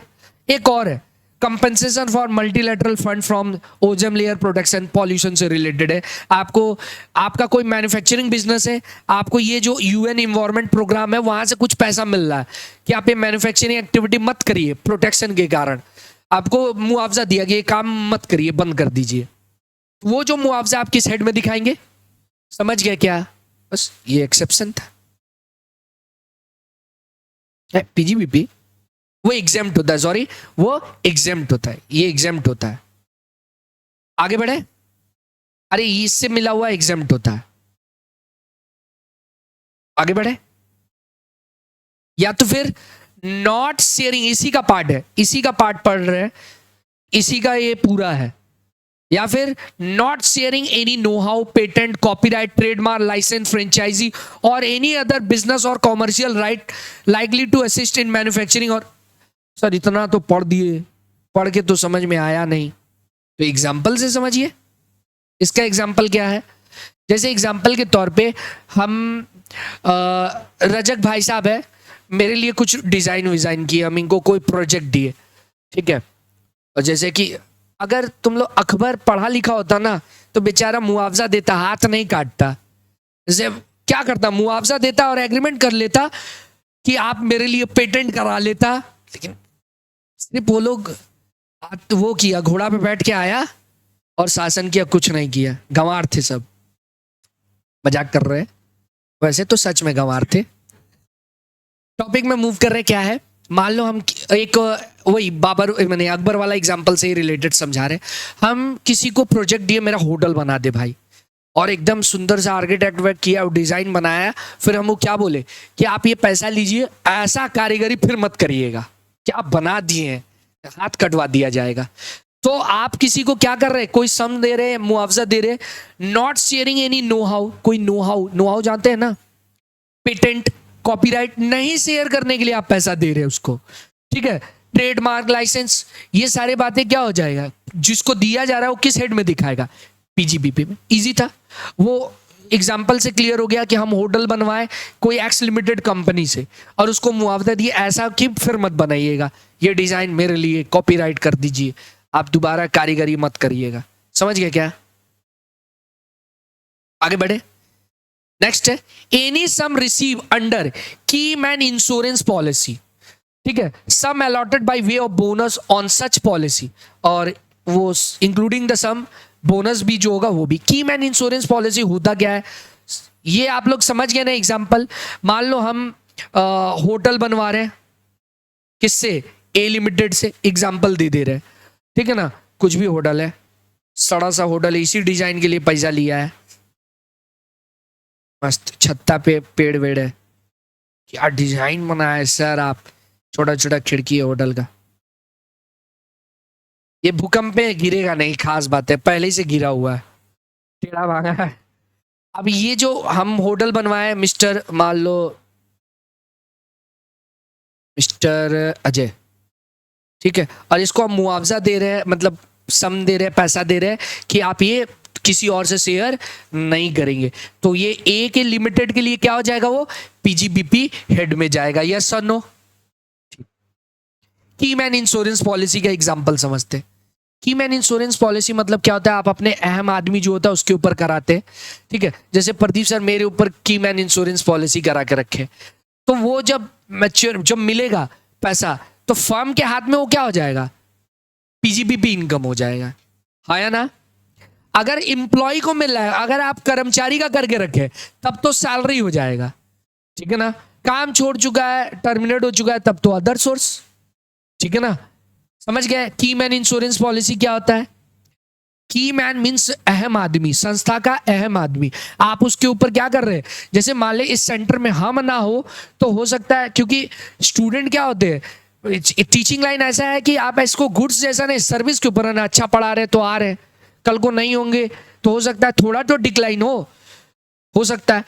एक और है, compensation for multilateral fund from ozone layer protection pollution से रिलेटेड है। आपको आपका कोई मैन्युफैक्चरिंग बिजनेस है, आपको ये जो यूएन इन्वायरमेंट प्रोग्राम है वहां से कुछ पैसा मिल रहा है कि आप ये मैन्युफैक्चरिंग एक्टिविटी मत करिए, प्रोटेक्शन के कारण आपको मुआवजा दिया कि ये काम मत करिए, बंद कर दीजिए। वो जो मुआवजा आप किस हेड में दिखाएंगे, समझ गए क्या? बस ये एक्सेप्शन था। पीजीबीपी वो एग्जेम्प्ट होता है, सॉरी वो एग्जेम्प्ट होता है, ये एग्जेम्प्ट होता है। आगे बढ़े, अरे इससे मिला हुआ एग्जेम्प्ट होता है। आगे बढ़े, या तो फिर नॉट शेयरिंग, इसी का पार्ट है, इसी का पार्ट पढ़ रहे हैं, इसी का ये पूरा है। या फिर not sharing any know how, patent, copyright, trademark, licence, franchisee और एनी अदर बिजनेस और commercial right likely to assist in manufacturing. और सर इतना तो पढ़ दिए, पढ़ के तो समझ में आया नहीं, तो एग्जाम्पल से समझिए। इसका एग्जाम्पल क्या है? जैसे एग्जाम्पल के तौर पे हम रजक भाई साहब है, मेरे लिए कुछ डिजाइन विजाइन किए, हम इनको कोई प्रोजेक्ट दिए, ठीक है। और जैसे कि अगर तुम लोग अखबार पढ़ा लिखा होता ना तो बेचारा मुआवजा देता, हाथ नहीं काटता। जैसे क्या करता, मुआवजा देता और एग्रीमेंट कर लेता कि आप मेरे लिए पेटेंट करा लेता, लेकिन सिर्फ वो लोग वो किया, घोड़ा पे बैठ के आया और शासन किया, कुछ नहीं किया। गंवार थे सब, मजाक कर रहे हैं, वैसे तो सच में गंवार थे। टॉपिक में मूव कर रहे क्या है, मान लो हम एक वही बाबर मैंने अकबर वाला एग्जांपल से ही रिलेटेड समझा रहे। हम किसी को प्रोजेक्ट दिए, मेरा होटल बना दे भाई, और एकदम सुंदर सा आर्किटेक्ट वर्क किया और डिजाइन बनाया, फिर हम वो क्या बोले कि आप ये पैसा लीजिए, ऐसा कारीगरी फिर मत करिएगा, क्या बना दिए, हाथ कटवा दिया जाएगा। तो आप किसी को क्या कर रहे हैं, कोई सम दे रहे हैं, मुआवजा दे रहे हैं। Not sharing any know how, कोई नो हाउ जानते हैं ना, पेटेंट, कॉपीराइट नहीं शेयर करने के लिए आप पैसा दे रहे हैं उसको, ठीक है। ट्रेडमार्क, लाइसेंस, ये सारी बातें क्या हो जाएगा, जिसको दिया जा रहा है वो किस हेड में दिखाएगा, पीजीबीपी में। इजी था, वो एग्जाम्पल से क्लियर हो गया कि हम होटल बनवाए कोई एक्स लिमिटेड कंपनी से और उसको मुआवजा दिए, ऐसा कि फिर मत बनाइएगा, ये डिजाइन मेरे लिए कॉपीराइट कर दीजिए, आप दोबारा कारीगरी मत करिएगा। समझ गए क्या? आगे बढ़े, नेक्स्ट है any sum receive under key man insurance policy, ठीक है, sum allotted by way of bonus on such policy, और वो इंक्लूडिंग द सम बोनस भी जो होगा वो भी। की मैन इंश्योरेंस पॉलिसी होता क्या है, ये आप लोग समझ गए ना। एग्जांपल, मान लो हम होटल बनवा रहे हैं, किससे, ए लिमिटेड से, एग्जांपल दे रहे हैं, ठीक है ना। कुछ भी होटल है, सड़ा सा होटल है, इसी डिजाइन के लिए पैसा लिया है, मस्त छत्ता पे पेड़ वेड़ है, क्या डिजाइन बनाया है सर, आप छोटा छोटा खिड़की है होटल का, ये भूकंप में गिरेगा नहीं, खास बात है, पहले ही से गिरा हुआ है, टेढ़ा भागा है। अब ये जो हम होटल बनवाए मिस्टर, मान लो मिस्टर अजय, ठीक है, और इसको हम मुआवजा दे रहे हैं, मतलब सम दे रहे हैं, पैसा दे रहे हैं कि आप ये किसी और से शेयर नहीं करेंगे, तो ये ए के लिमिटेड के लिए क्या हो जाएगा, वो पीजीबीपी हेड में जाएगा। यस और नो? की मैन इंश्योरेंस पॉलिसी का एग्जांपल समझते हैं। की मैन इंश्योरेंस पॉलिसी मतलब क्या होता है, आप अपने अहम आदमी जो होता है उसके ऊपर कराते हैं, ठीक है। जैसे प्रदीप सर मेरे ऊपर की मैन इंश्योरेंस पॉलिसी करा के रखे, तो वो जब मैच्योर, जब मिलेगा पैसा, तो फर्म के हाथ में वो क्या हो जाएगा, पीजीबीपी इनकम हो जाएगा, हाँ या ना। अगर इंप्लॉय को मिल रहा है, अगर आप कर्मचारी का करके रखे तब तो सैलरी हो जाएगा, ठीक है ना। काम छोड़ चुका है, टर्मिनेट हो चुका है, तब तो अदर सोर्स, ठीक है ना। समझ गए की मैन इंश्योरेंस पॉलिसी क्या होता है? की मैन मीन्स अहम आदमी, संस्था का अहम आदमी, आप उसके ऊपर क्या कर रहे हैं। जैसे मान ले इस सेंटर में हम ना हो तो हो सकता है, क्योंकि स्टूडेंट क्या होते हैं, टीचिंग लाइन ऐसा है कि आप इसको गुड्स जैसा नहीं, सर्विस के ऊपर है ना, अच्छा पढ़ा रहे तो आ रहे, कल को नहीं होंगे तो हो सकता है थोड़ा तो डिक्लाइन हो सकता है,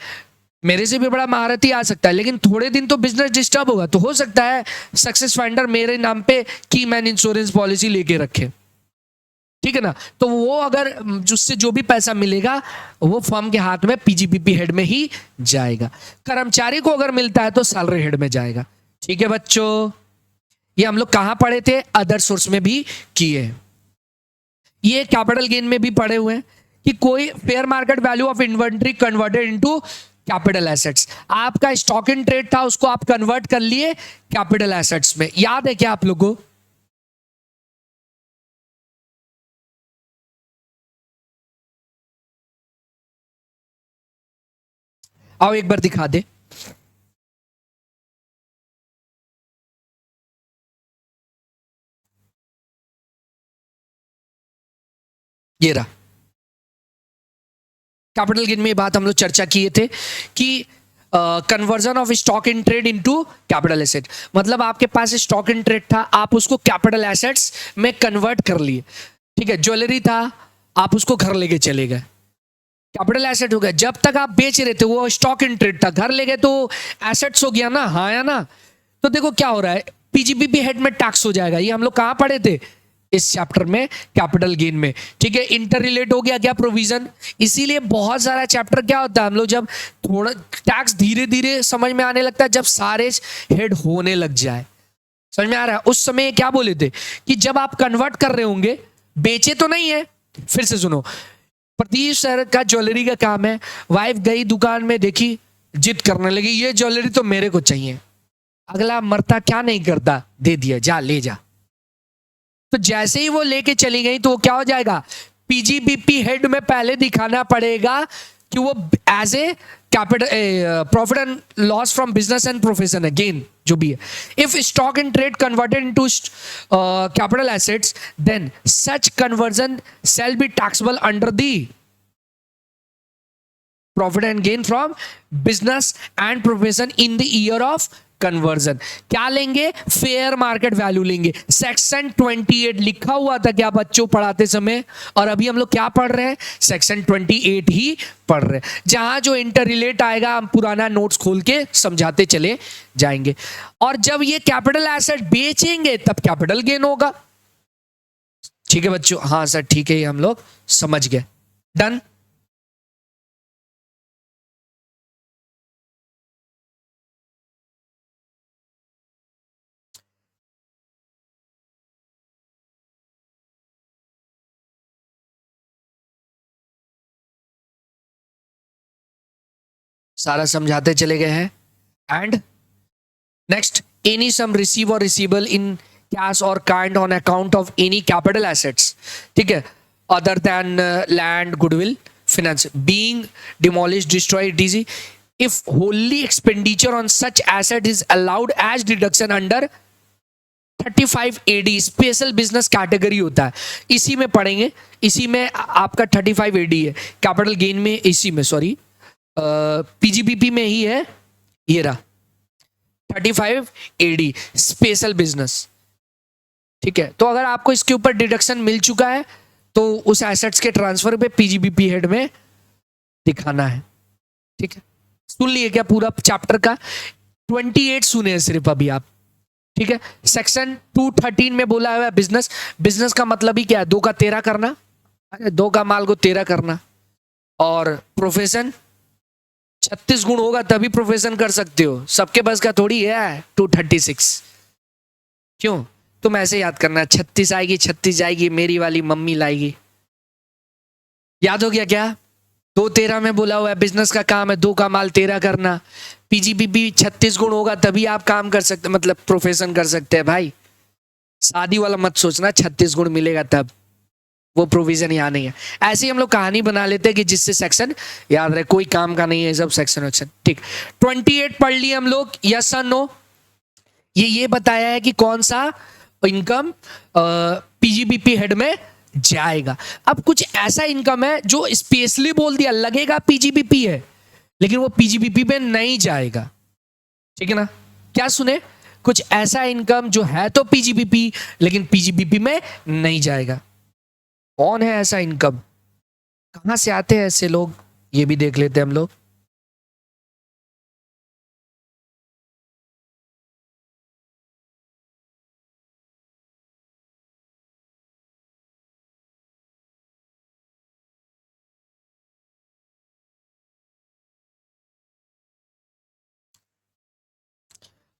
मेरे से भी बड़ा महारथी आ सकता है, लेकिन थोड़े दिन तो बिजनेस डिस्टर्ब होगा, तो हो सकता है सक्सेस फाइंडर मेरे नाम पे की मैन इंश्योरेंस पॉलिसी लेके रखे, ठीक है ना। तो वो अगर जिससे जो भी पैसा मिलेगा वो फर्म के हाथ में पीजीबीपी हेड में ही जाएगा। कर्मचारी को अगर मिलता है तो सैलरी हेड में जाएगा, ठीक है बच्चों। ये हम लोग कहां पढ़े थे, अदर सोर्स में भी किए हैं। ये कैपिटल गेन में भी पढ़े हुए हैं कि कोई fair market value of inventory converted into capital assets. आपका स्टॉक इन ट्रेड था, उसको आप कन्वर्ट कर लिए कैपिटल एसेट्स में। याद है क्या आप लोगों को? आओ एक बार दिखा दे। ये रहा कैपिटल गेन में। बात हम लोग चर्चा किए थे कि conversion of stock in trade into capital asset, मतलब आपके पास स्टॉक इन ट्रेड था, आप उसको कैपिटल एसेट्स में कन्वर्ट कर लिए। ठीक है, ज्वेलरी था, आप उसको घर लेके चले गए, कैपिटल एसेट हो गया। जब तक आप बेच रहे थे वो स्टॉक इन ट्रेड था, घर ले गए तो एसेट्स हो गया ना, हाँ या ना? तो देखो क्या हो रहा है, पीजीबीपी हेड में टैक्स हो जाएगा। ये हम लोग कहां पढ़े थे, इस चैप्टर में, कैपिटल गेन में। ठीक है, इंटर रिलेट हो गया क्या प्रोविजन। इसीलिए बहुत सारा चैप्टर क्या होता है, हम लोग जब थोड़ा टैक्स धीरे धीरे समझ में आने लगता है, जब सारे हेड होने लग जाए। समझ में आ रहा है? उस समय क्या बोले थे कि जब आप कन्वर्ट कर रहे होंगे, बेचे तो नहीं है। फिर से सुनो, प्रतीश सर का ज्वेलरी का काम है, वाइफ गई दुकान में, देखी, जिद करने लगी, ये ज्वेलरी तो मेरे को चाहिए। अगला मरता क्या नहीं करता, दे दिया, जा ले जा। तो जैसे ही वो लेके चली गई तो वो क्या हो जाएगा, पीजीबीपी हेड में पहले दिखाना पड़ेगा कि वो as a capital profit and loss from business and profession है, गेन जो भी है। If stock in trade converted into capital assets, then such conversion shall be taxable under the profit and gain from business and profession in the year of conversion. क्या लेंगे, fair market value लेंगे। Section 28 लिखा हुआ था क्या बच्चों पढ़ाते समय, और अभी हम लोग क्या पढ़ रहे हैं, सेक्शन 28 ही पढ़ रहे हैं। जहां जो इंटर रिलेट आएगा हम पुराना नोट्स खोल के समझाते चले जाएंगे। और जब ये कैपिटल एसेट बेचेंगे तब कैपिटल गेन होगा। ठीक है बच्चों, हाँ सर ठीक है, ये हम लोग समझ गए। डन। सारा समझाते चले गए हैं। And next, any sum receive और रिसीवेबल इन कैश और kind on account of any capital assets, ठीक है, other than land, goodwill, finance being demolished, destroyed, etc. If wholly expenditure on such asset is allowed as deduction under 35 AD, special business category होता है, इसी में पढ़ेंगे। इसी में आपका 35 AD है, कैपिटल गेन में, इसी में सॉरी पीजीबीपी में ही है, ये रहा 35 AD स्पेशल बिजनेस। ठीक है, तो अगर आपको इसके ऊपर डिडक्शन मिल चुका है तो उस एसेट्स के ट्रांसफर पे पीजीबीपी हेड में दिखाना है। ठीक है, सुन लिए क्या पूरा चैप्टर का? 28 सुने हैं सिर्फ अभी आप। ठीक है, सेक्शन 213 में बोला हुआ है बिजनेस। बिजनेस का मतलब ही क्या है, 2 का 13 करना, 2 का माल को 13 करना। और प्रोफेशन 36 गुण होगा तभी प्रोफेशन कर सकते हो, सबके बस का थोड़ी है 236। क्यों? तुम ऐसे याद करना, 36 आएगी, 36 जाएगी, मेरी वाली मम्मी लाएगी। याद हो गया क्या? 2-13 में बोला हुआ है बिजनेस का काम है 2 का माल 13 करना। पीजीबीपी 36 गुण होगा तभी आप काम कर सकते, मतलब प्रोफेशन कर सकते हैं भाई। शादी वाला मत सोचना 36 गुण मिलेगा तब, वो प्रोविजन यहाँ नहीं है। ऐसे ही हम लोग कहानी बना लेते हैं कि जिससे सेक्शन याद रहे, कोई काम का नहीं है सब सेक्शन वेक्शन। ठीक, 28 पढ़ लिए हम लोग, यस और नो। ये बताया है कि कौन सा इनकम पीजीबीपी हेड में जाएगा। अब कुछ ऐसा इनकम है जो स्पेशली बोल दिया लगेगा पीजीबीपी है, लेकिन वो पीजीबीपी पे नहीं जाएगा। ठीक है ना? क्या सुने, कुछ ऐसा इनकम जो है तो पीजीबीपी लेकिन पीजीबीपी में नहीं जाएगा। कौन है ऐसा इनकम, कहां से आते हैं ऐसे लोग, ये भी देख लेते हैं हम लोग।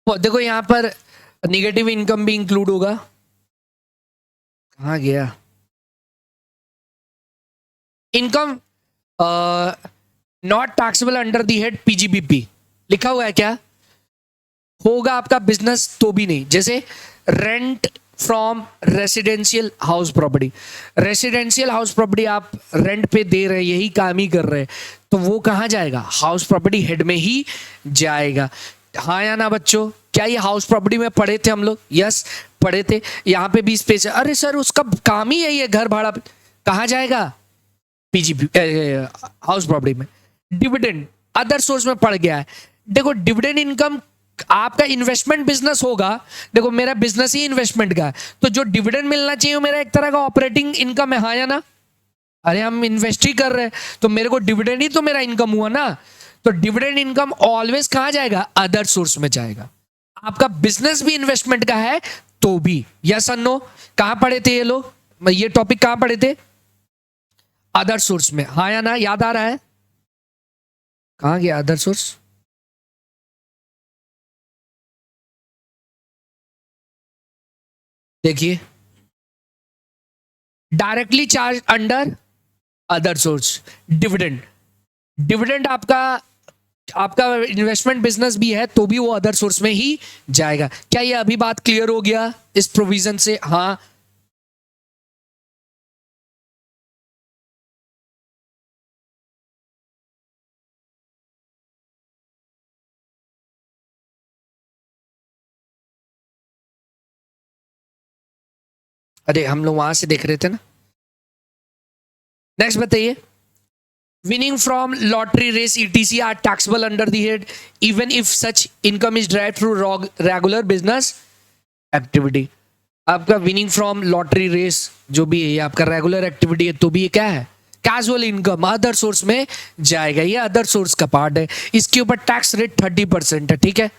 देखो यहां पर नेगेटिव इनकम भी इंक्लूड होगा। कहाँ गया? Income not taxable under the head PGBP लिखा हुआ है क्या? होगा आपका बिजनेस तो भी नहीं। जैसे rent from residential house property, residential house property आप रेंट पे दे रहे हैं, यही काम ही कर रहे हैं, तो वो कहाँ जाएगा? हाउस प्रॉपर्टी हेड में ही जाएगा। हाँ या ना बच्चों? क्या ये हाउस प्रॉपर्टी में पढ़े थे हम लोग? यस पढ़े थे। यहाँ पे भी स्पेस है। अरे सर उसका काम ही यही है, घर भाड़ा। कहाँ जाएगा? पीजीपी हाउस प्रॉपर्टी में। डिविडेंड अदर सोर्स में पड़ गया है। देखो डिविडेंड इनकम आपका इन्वेस्टमेंट बिजनेस होगा। देखो मेरा बिजनेस ही इन्वेस्टमेंट का है, तो जो डिविडेंड मिलना चाहिए वो मेरा एक तरह का ऑपरेटिंग इनकम है। हाँ या ना? अरे हम इन्वेस्ट ही कर रहे हैं तो मेरे को डिविडेंड ही तो मेरा इनकम हुआ ना। तो डिविडेंड इनकम ऑलवेज कहां जाएगा? अदर सोर्स में जाएगा। आपका बिजनेस भी इन्वेस्टमेंट का है तो भी। यस और नो? कहां पढ़े थे ये लोग? ये टॉपिक कहां पढ़े थे? अदर सोर्स में। हाँ या ना? याद आ रहा है? कहां गया अदर सोर्स? देखिए directly charge under other source dividend. Dividend आपका आपका इन्वेस्टमेंट बिजनेस भी है तो भी वो अदर सोर्स में ही जाएगा। क्या ये अभी बात क्लियर हो गया इस प्रोविजन से? हाँ। अरे हम लोग वहां से देख रहे थे ना। नेक्स्ट बताइए। Winning from lottery race ETC are taxable under the head even if such income is drive through regular business activity. आपका विनिंग फ्रॉम लॉटरी रेस जो भी है ये आपका रेगुलर एक्टिविटी है तो भी ये क्या है? कैजुअल इनकम अदर सोर्स में जाएगा। ये अदर सोर्स का पार्ट है। इसके ऊपर टैक्स रेट 30% है। ठीक है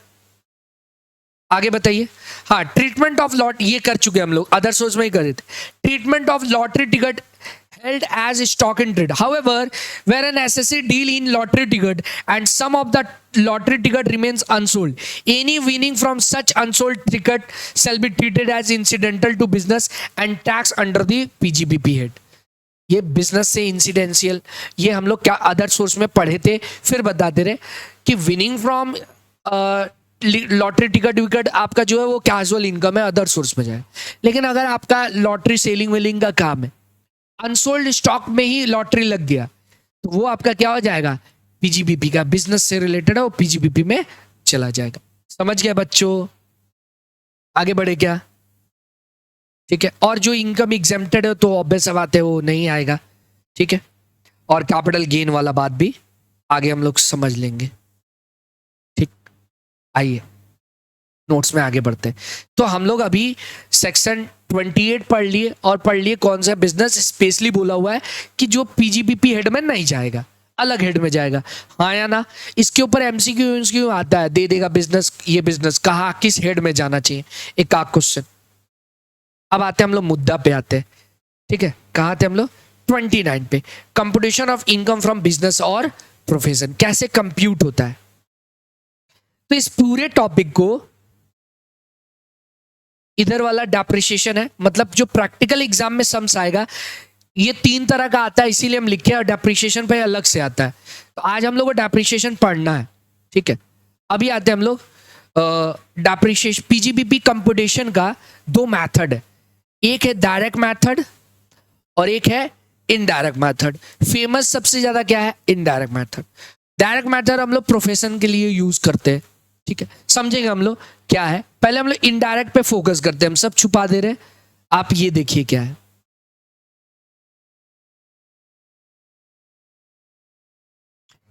आगे बताइए। हाँ ट्रीटमेंट ऑफ लॉट ये कर चुके हम लोग, अदर सोर्स में ही कर देते। Treatment of lottery ticket held as stock in trade. However, where an SSC deal in lottery ticket and some of the lottery ticket remains unsold, any winning from such unsold ticket shall be treated as incidental to business and tax under the PGBP head. ये business से incidental, ये हम लोग क्या other source में पढ़े थे, फिर बता दे रहे कि विनिंग फ्रॉम लॉटरी टिकट विकट आपका जो है वो कैजुअल इनकम है, अदर सोर्स में जाए। लेकिन अगर आपका लॉटरी सेलिंग वेलिंग का काम है, अनसोल्ड स्टॉक में ही लॉटरी लग गया, तो वो आपका क्या हो जाएगा? पीजीबीपी का बिजनेस से रिलेटेड है, वो पीजीबीपी में चला जाएगा। समझ गया बच्चों? आगे बढ़े क्या? ठीक है। और जो इनकम एग्जेम्प्टेड है तो ऑब्वियस बात है वो नहीं आएगा। ठीक है। और कैपिटल गेन वाला बात भी आगे हम लोग समझ लेंगे। ठीक, आइए नोट्स में आगे बढ़ते हैं। तो हम लोग अभी सेक्शन 28 पढ़ लिए और पढ़ लिए कौन सा बिजनेस स्पेशली बोला हुआ है कि जो पीजीबीपी हेड में नहीं जाएगा, अलग हेड में जाएगा। हाँ या ना? इसके ऊपर एमसीक्यू आता है, दे देगा बिजनेस, ये बिजनेस कहाँ किस हेड में जाना चाहिए, एक आध क्वेश्चन। अब आते हैं हम लोग मुद्दा पे आते हैं। ठीक है, कहाँ थे हम लोग? 29 पे। Computation of income from business और प्रोफेशन, कैसे कंप्यूट होता है। तो इस पूरे टॉपिक को, इधर वाला डेप्रिसिएशन है, मतलब जो प्रैक्टिकल एग्जाम में सम्स आएगा ये 3 तरह का आता है, इसीलिए हम लिखे और डेप्रिसिएशन पे अलग से आता है। तो आज हम लोग को डेप्रिसिएशन पढ़ना है। ठीक है, अभी आते हैं हम लोग डेप्रिसिएशन। पीजीबीपी कंप्यूटेशन का 2 मेथड है, एक है डायरेक्ट मेथड और एक है इनडायरेक्ट मेथड। फेमस सबसे ज्यादा क्या है? Indirect method. डायरेक्ट मेथड हम लोग प्रोफेशन के लिए यूज करते हैं। ठीक है, समझेंगे हम लोग क्या है। पहले हम लोग इनडायरेक्ट पे फोकस करते हैं, हम सब छुपा दे रहे हैं। आप ये देखिए क्या है।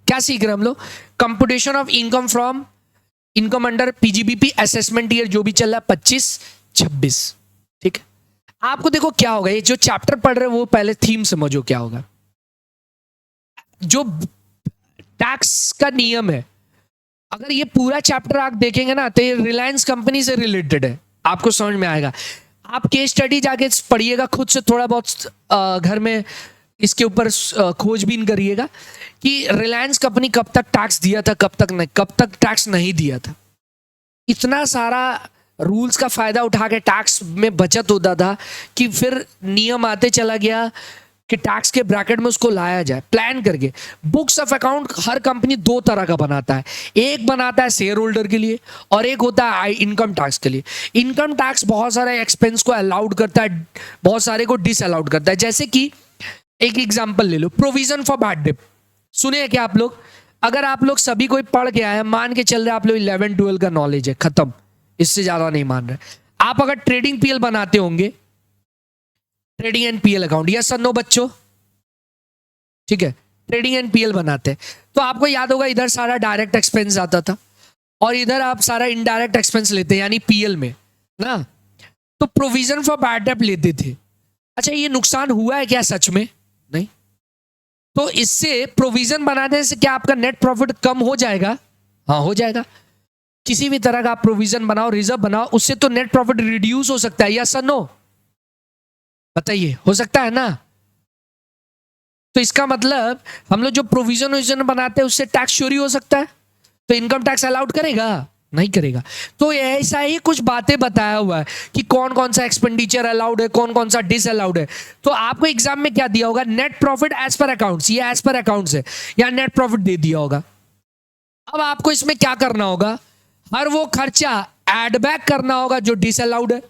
क्या सीख रहे हैं हम लोग? Computation of income from income under PGBP assessment year जो भी चल रहा है 25-26। ठीक है, आपको देखो क्या होगा, ये जो चैप्टर पढ़ रहे हैं वो पहले थीम समझो क्या होगा। जो टैक्स का नियम है, अगर ये पूरा चैप्टर आप देखेंगे ना तो ये रिलायंस कंपनी से रिलेटेड है, आपको समझ में आएगा। आप केस स्टडी जाके पढ़िएगा खुद से, थोड़ा बहुत घर में इसके ऊपर खोजबीन करिएगा कि रिलायंस कंपनी कब तक टैक्स दिया था, कब तक टैक्स नहीं दिया था। इतना सारा रूल्स का फायदा उठा के टैक्स में बचत होता था कि फिर नियम आते चला गया कि टैक्स के ब्रैकेट में उसको लाया जाए प्लान करके। Books of account her company दो तरह का बनाता है, एक बनाता है शेयर होल्डर के लिए और एक होता है इनकम टैक्स के लिए। इनकम टैक्स बहुत सारे एक्सपेंस को अलाउड करता है, बहुत सारे को डिसअलाउड करता है। जैसे कि एक एग्जांपल ले लो, प्रोविजन फॉर बैड डेट। सुने क्या आप लोग? अगर आप लोग सभी कोई पढ़ के आए, मान के चल रहे आप लोग 11-12 का नॉलेज है, खत्म, इससे ज्यादा नहीं मान रहे। आप अगर ट्रेडिंग पीएल बनाते होंगे, trading and PL account, yes और नो बच्चों, ठीक है, ट्रेडिंग एंड पीएल बनाते हैं तो आपको याद होगा इधर सारा डायरेक्ट एक्सपेंस आता था और इधर आप सारा इनडायरेक्ट एक्सपेंस लेते हैं, यानी पीएल में ना। तो प्रोविजन फॉर बैड डेट लेते थे। अच्छा, ये नुकसान हुआ है क्या सच में? नहीं। तो इससे प्रोविजन बनाने से क्या आपका नेट प्रॉफिट कम हो जाएगा? हाँ, हो जाएगा। किसी भी तरह का आप प्रोविजन बनाओ, रिजर्व बनाओ, उससे तो नेट प्रॉफिट रिड्यूस हो सकता है, यस और नो? बताइए, हो सकता है ना? तो इसका मतलब हम लोग जो प्रोविजन बनाते हैं उससे टैक्स चोरी हो सकता है, तो इनकम टैक्स अलाउड करेगा? नहीं करेगा। तो ऐसा ही कुछ बातें बताया हुआ है कि कौन कौन सा एक्सपेंडिचर अलाउड है, कौन कौन सा डिसअलाउड है। तो आपको एग्जाम में क्या दिया होगा? Net profit as per accounts, ये एज पर अकाउंट्स है, या नेट प्रॉफिट दे दिया होगा। अब आपको इसमें क्या करना होगा? हर वो खर्चा एड बैक करना होगा जो डिसअलाउड है,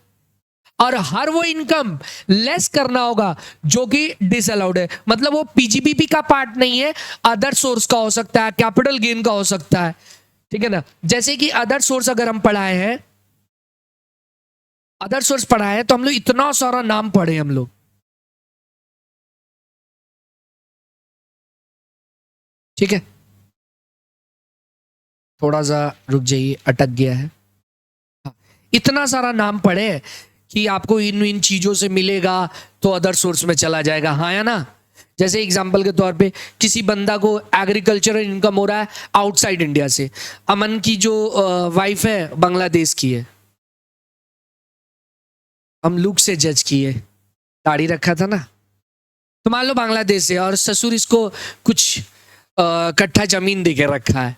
और हर वो इनकम लेस करना होगा जो कि डिसअलाउड है। मतलब वो पीजीबीपी का पार्ट नहीं है, अदर सोर्स का हो सकता है, कैपिटल गेन का हो सकता है, ठीक है ना। जैसे कि अदर सोर्स अगर हम पढ़ाए हैं, अदर सोर्स पढ़ाए हैं, तो हम लोग इतना सारा नाम पढ़े हम लोग, ठीक है। थोड़ा सा रुक जाइए, अटक गया है। इतना सारा नाम पढ़े कि आपको इन चीजों से मिलेगा तो अदर सोर्स में चला जाएगा, हाँ या ना। जैसे एग्जांपल के तौर पे किसी बंदा को एग्रीकल्चरल इनकम हो रहा है आउटसाइड इंडिया से। अमन की जो वाइफ है बांग्लादेश की है, हम लुक से जज किए, दाढ़ी रखा था ना, तो मान लो बांग्लादेश से, और ससुर इसको कुछ कट्ठा जमीन दे के रखा है,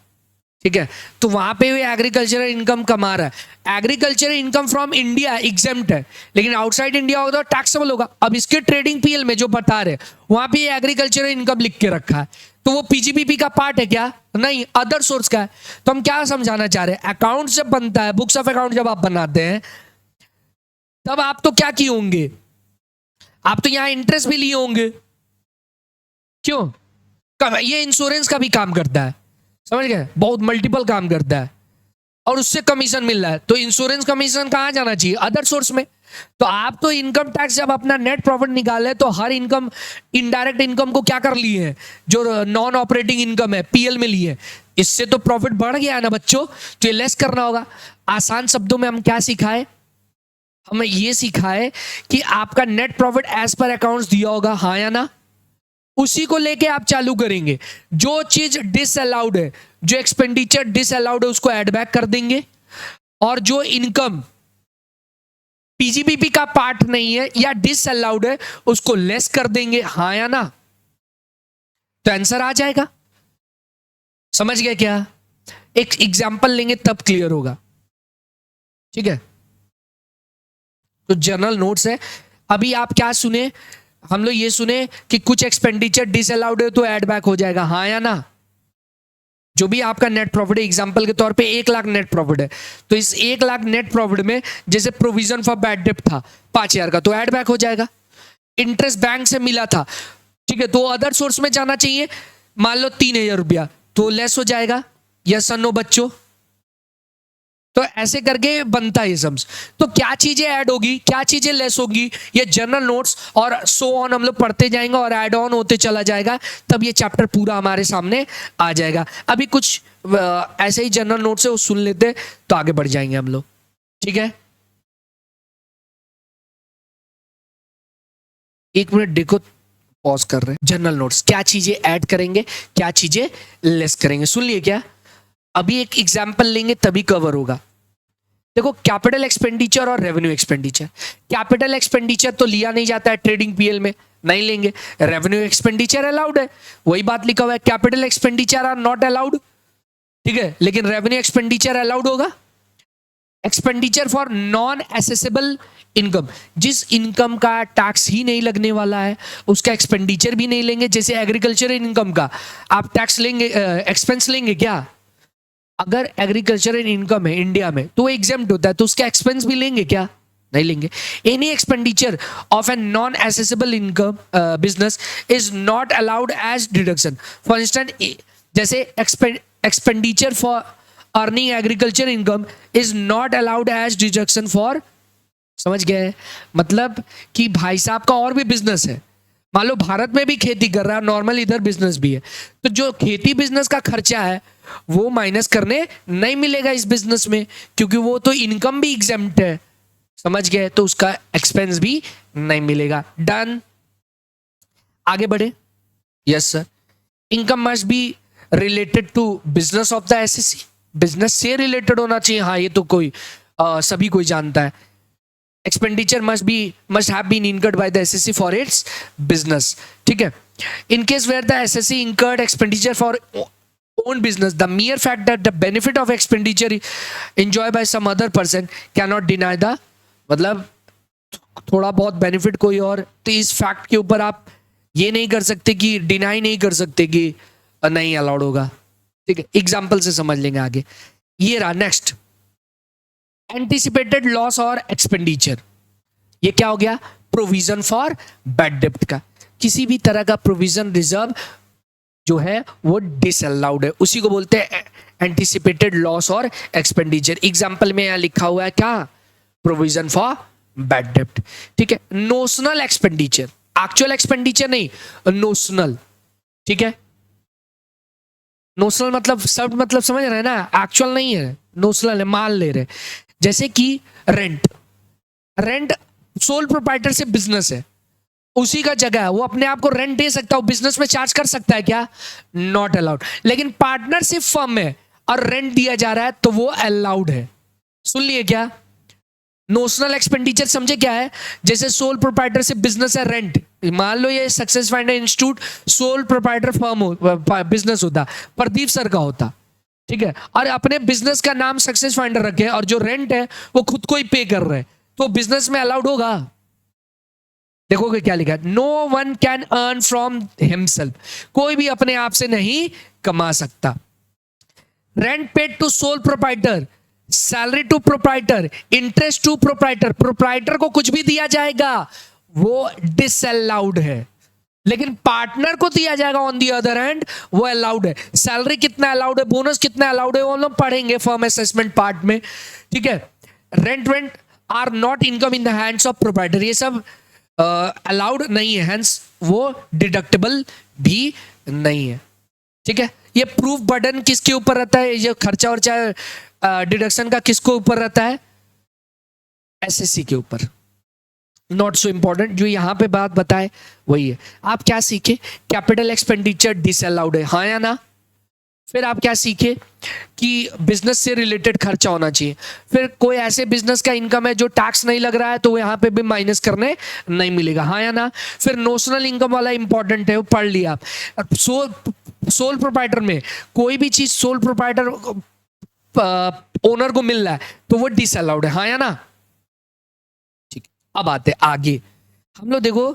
ठीक है। तो वहां पे भी एग्रीकल्चरल इनकम कमा रहा है। Agricultural income from India exempt है, लेकिन आउटसाइड इंडिया होगा तो टैक्सेबल होगा। अब इसके ट्रेडिंग पीएल में जो बता रहे वहां पे एग्रीकल्चरल इनकम लिख के रखा है, तो वो पीजीबीपी का पार्ट है क्या? नहीं, अदर सोर्स का है। तो हम क्या समझाना चाह रहे हैं? अकाउंट जब बनता है, बुक्स ऑफ अकाउंट जब आप बनाते हैं, तब आप तो क्या किए होंगे? आप तो यहां इंटरेस्ट भी लिए होंगे। क्यों? ये इंश्योरेंस का भी काम करता है, समझ गए? बहुत मल्टीपल काम करता है और उससे कमीशन मिल रहा है, तो इंश्योरेंस कमीशन कहां जाना चाहिए? अदर सोर्स में। तो आप तो इनकम टैक्स जब अपना नेट प्रॉफिट निकाले तो हर इनकम, इनडायरेक्ट इनकम को क्या कर लिए हैं? जो नॉन ऑपरेटिंग इनकम है पीएल में लिए। इससे तो प्रॉफिट बढ़ गया है ना बच्चों, तो ये लेस करना होगा। आसान शब्दों में हम क्या सिखाए? हमें ये सिखाए कि आपका net profit as per accounts दिया होगा, हाँ या ना। उसी को लेके आप चालू करेंगे। जो चीज डिसअलाउड है, जो एक्सपेंडिचर डिसअलाउड है, उसको ऐड बैक कर देंगे, और जो इनकम पीजीबीपी का पार्ट नहीं है या डिसअलाउड है उसको लेस कर देंगे, हाँ या ना। तो आंसर आ जाएगा। समझ गए क्या? एक एग्जांपल लेंगे तब क्लियर होगा, ठीक है। तो जनरल नोट्स है। अभी आप क्या सुने? हम लोग ये सुने कि कुछ एक्सपेंडिचर डिसअलाउड है तो ऐड बैक हो जाएगा, हाँ या ना। जो भी आपका नेट प्रॉफिट है, एग्जांपल के तौर पे 1 लाख नेट प्रॉफिट है, तो इस 1 लाख नेट प्रॉफिट में जैसे प्रोविजन फॉर बैड डेट था 5,000 का, तो ऐड बैक हो जाएगा। इंटरेस्ट बैंक से मिला था, ठीक है, तो अदर सोर्स में जाना चाहिए, मान लो 3,000 रुपया, तो लेस हो जाएगा, यस और नो बच्चों। तो ऐसे करके बनता है सम्स। तो क्या चीजें ऐड होगी, क्या चीजें लेस होगी, ये जनरल नोट्स और सो ऑन हम लोग पढ़ते जाएंगे और ऐड ऑन होते चला जाएगा, तब ये चैप्टर पूरा हमारे सामने आ जाएगा। अभी कुछ ऐसे ही जनरल नोट्स है, वो सुन लेते तो आगे बढ़ जाएंगे हम लोग, ठीक है। 1 मिनट देखो, पॉज कर रहे हैं। जनरल नोट्स, क्या चीजें ऐड करेंगे, क्या चीजें लेस करेंगे, सुन लिए क्या? अभी एक एग्जाम्पल लेंगे तभी कवर होगा। देखो, कैपिटल एक्सपेंडिचर और रेवेन्यू एक्सपेंडिचर। कैपिटल एक्सपेंडिचर तो लिया नहीं जाता है ट्रेडिंग पीएल में, नहीं लेंगे। रेवेन्यू एक्सपेंडिचर अलाउड है, वही बात लिखा हुआ है, capital expenditure are not allowed, ठीक है, लेकिन रेवेन्यू एक्सपेंडिचर अलाउड होगा। Expenditure for non assessable income, जिस इनकम का टैक्स ही नहीं लगने वाला है उसका एक्सपेंडिचर भी नहीं लेंगे। जैसे एग्रीकल्चर इनकम का आप टैक्स लेंगे, एक्सपेंस लेंगे क्या? अगर एग्रीकल्चरल इनकम है इंडिया में तो एग्जेम्प्ट होता है, तो उसका एक्सपेंस भी लेंगे क्या? नहीं लेंगे। Any expenditure of a non assessable income business is not allowed as deduction. For instance, जैसे expenditure for earning agriculture income is not allowed as deduction for, समझ गए? मतलब कि भाई साहब का और भी बिजनेस है, मान लो भारत में भी खेती कर रहा है, नॉर्मल इधर बिजनेस भी है, तो जो खेती बिजनेस का खर्चा है वो माइनस करने नहीं मिलेगा इस बिजनेस में, क्योंकि वो तो इनकम भी एग्जेम्प्ट है, समझ गए? तो उसका एक्सपेंस भी नहीं मिलेगा। डन, आगे बढ़े। Yes sir, income must be related to business of the SSC, business से रिलेटेड होना चाहिए। हाँ, ये तो कोई सभी कोई जानता है। Expenditure must have been incurred by the SSC for its business, ठीक है। In case where the SSC incurred expenditure for own business, the mere fact that the benefit of expenditure enjoyed by some other person cannot deny the, मतलब थोड़ा बहुत benefit कोई और, तो इस fact के ऊपर आप ये नहीं कर सकते कि डिनाई नहीं कर सकते कि नहीं अलाउड होगा, ठीक है। एग्जाम्पल से समझ लेंगे आगे। ये रहा नेक्स्ट, एंटिसिपेटेड लॉस और एक्सपेंडिचर। ये क्या हो गया? प्रोविजन फॉर बैड डेब्ट का, किसी भी तरह का प्रोविजन रिजर्व जो है वो डिसअलाउड है, उसी को बोलते हैं एंटिसिपेटेड लॉस और एक्सपेंडिचर। एग्जांपल में यहां लिखा हुआ है क्या? प्रोविजन फॉर बैड डेब्ट, ठीक है। नोशनल एक्सपेंडिचर, एक्चुअल एक्सपेंडिचर नहीं, नोशनल, ठीक है। नोशनल मतलब सब, मतलब समझ रहे हैं ना, एक्चुअल नहीं है, नोशनल है, मान ले रहे। जैसे कि रेंट, रेंट सोल प्रोप्राइटर से बिजनेस है, उसी का जगह है, वो अपने आप को रेंट दे सकता है, बिजनेस में चार्ज कर सकता है क्या? Not allowed. लेकिन पार्टनरशिप फर्म है और रेंट दिया जा रहा है तो वो अलाउड है। सुन लिए क्या? नोशनल एक्सपेंडिचर समझे क्या है? जैसे सोल प्रोप्राइटर से बिजनेस है, रेंट, मान लो ये success finder institute sole proprietor firm हो, बिजनेस होता, प्रदीप सर का होता, ठीक है, और अपने बिजनेस का नाम सक्सेस फाइंडर रखे और जो रेंट है वो खुद को ही पे कर रहे हैं, तो बिजनेस में अलाउड होगा? देखोगे क्या लिखा है? No one can earn from himself, कोई भी अपने आप से नहीं कमा सकता। Rent paid to sole proprietor, salary to proprietor, interest to proprietor, proprietor को कुछ भी दिया जाएगा वो डिसअलाउड है, लेकिन पार्टनर को दिया जाएगा ऑन दी अदर हैंड वो अलाउड है। सैलरी कितना अलाउड है, बोनस कितना अलाउड है, वो हम लोग पढ़ेंगे फर्म असेसमेंट पार्ट में, ठीक है। Rent are not income in the hands of proprietor, ये सब अलाउड नहीं है, हेंस वो डिडक्टेबल भी नहीं है, ठीक है। ये प्रूफ बर्डन किसके ऊपर रहता है? ये खर्चा और चाहे डिडक्शन का किसको ऊपर रहता है? एसएससी के ऊपर। नॉट सो इंपॉर्टेंट, जो यहां पे बात बताए वही है। आप क्या सीखे? कैपिटल एक्सपेंडिचर डिसअलाउड है, हाँ या ना? फिर आप क्या सीखे कि बिजनेस से रिलेटेड खर्चा होना चाहिए। फिर कोई ऐसे बिजनेस का इनकम है जो टैक्स नहीं लग रहा है तो यहाँ पे भी माइनस करने नहीं मिलेगा, हाँ या ना? फिर नोशनल इनकम वाला इंपॉर्टेंट है, वो पढ़ लिया आप। सोल प्रोप्राइटर में कोई भी चीज सोल प्रोप्राइटर ओनर को मिल रहा है तो वो डिसअलाउड है, हाँ या ना? ठीक, अब आते आगे। हम लोग देखो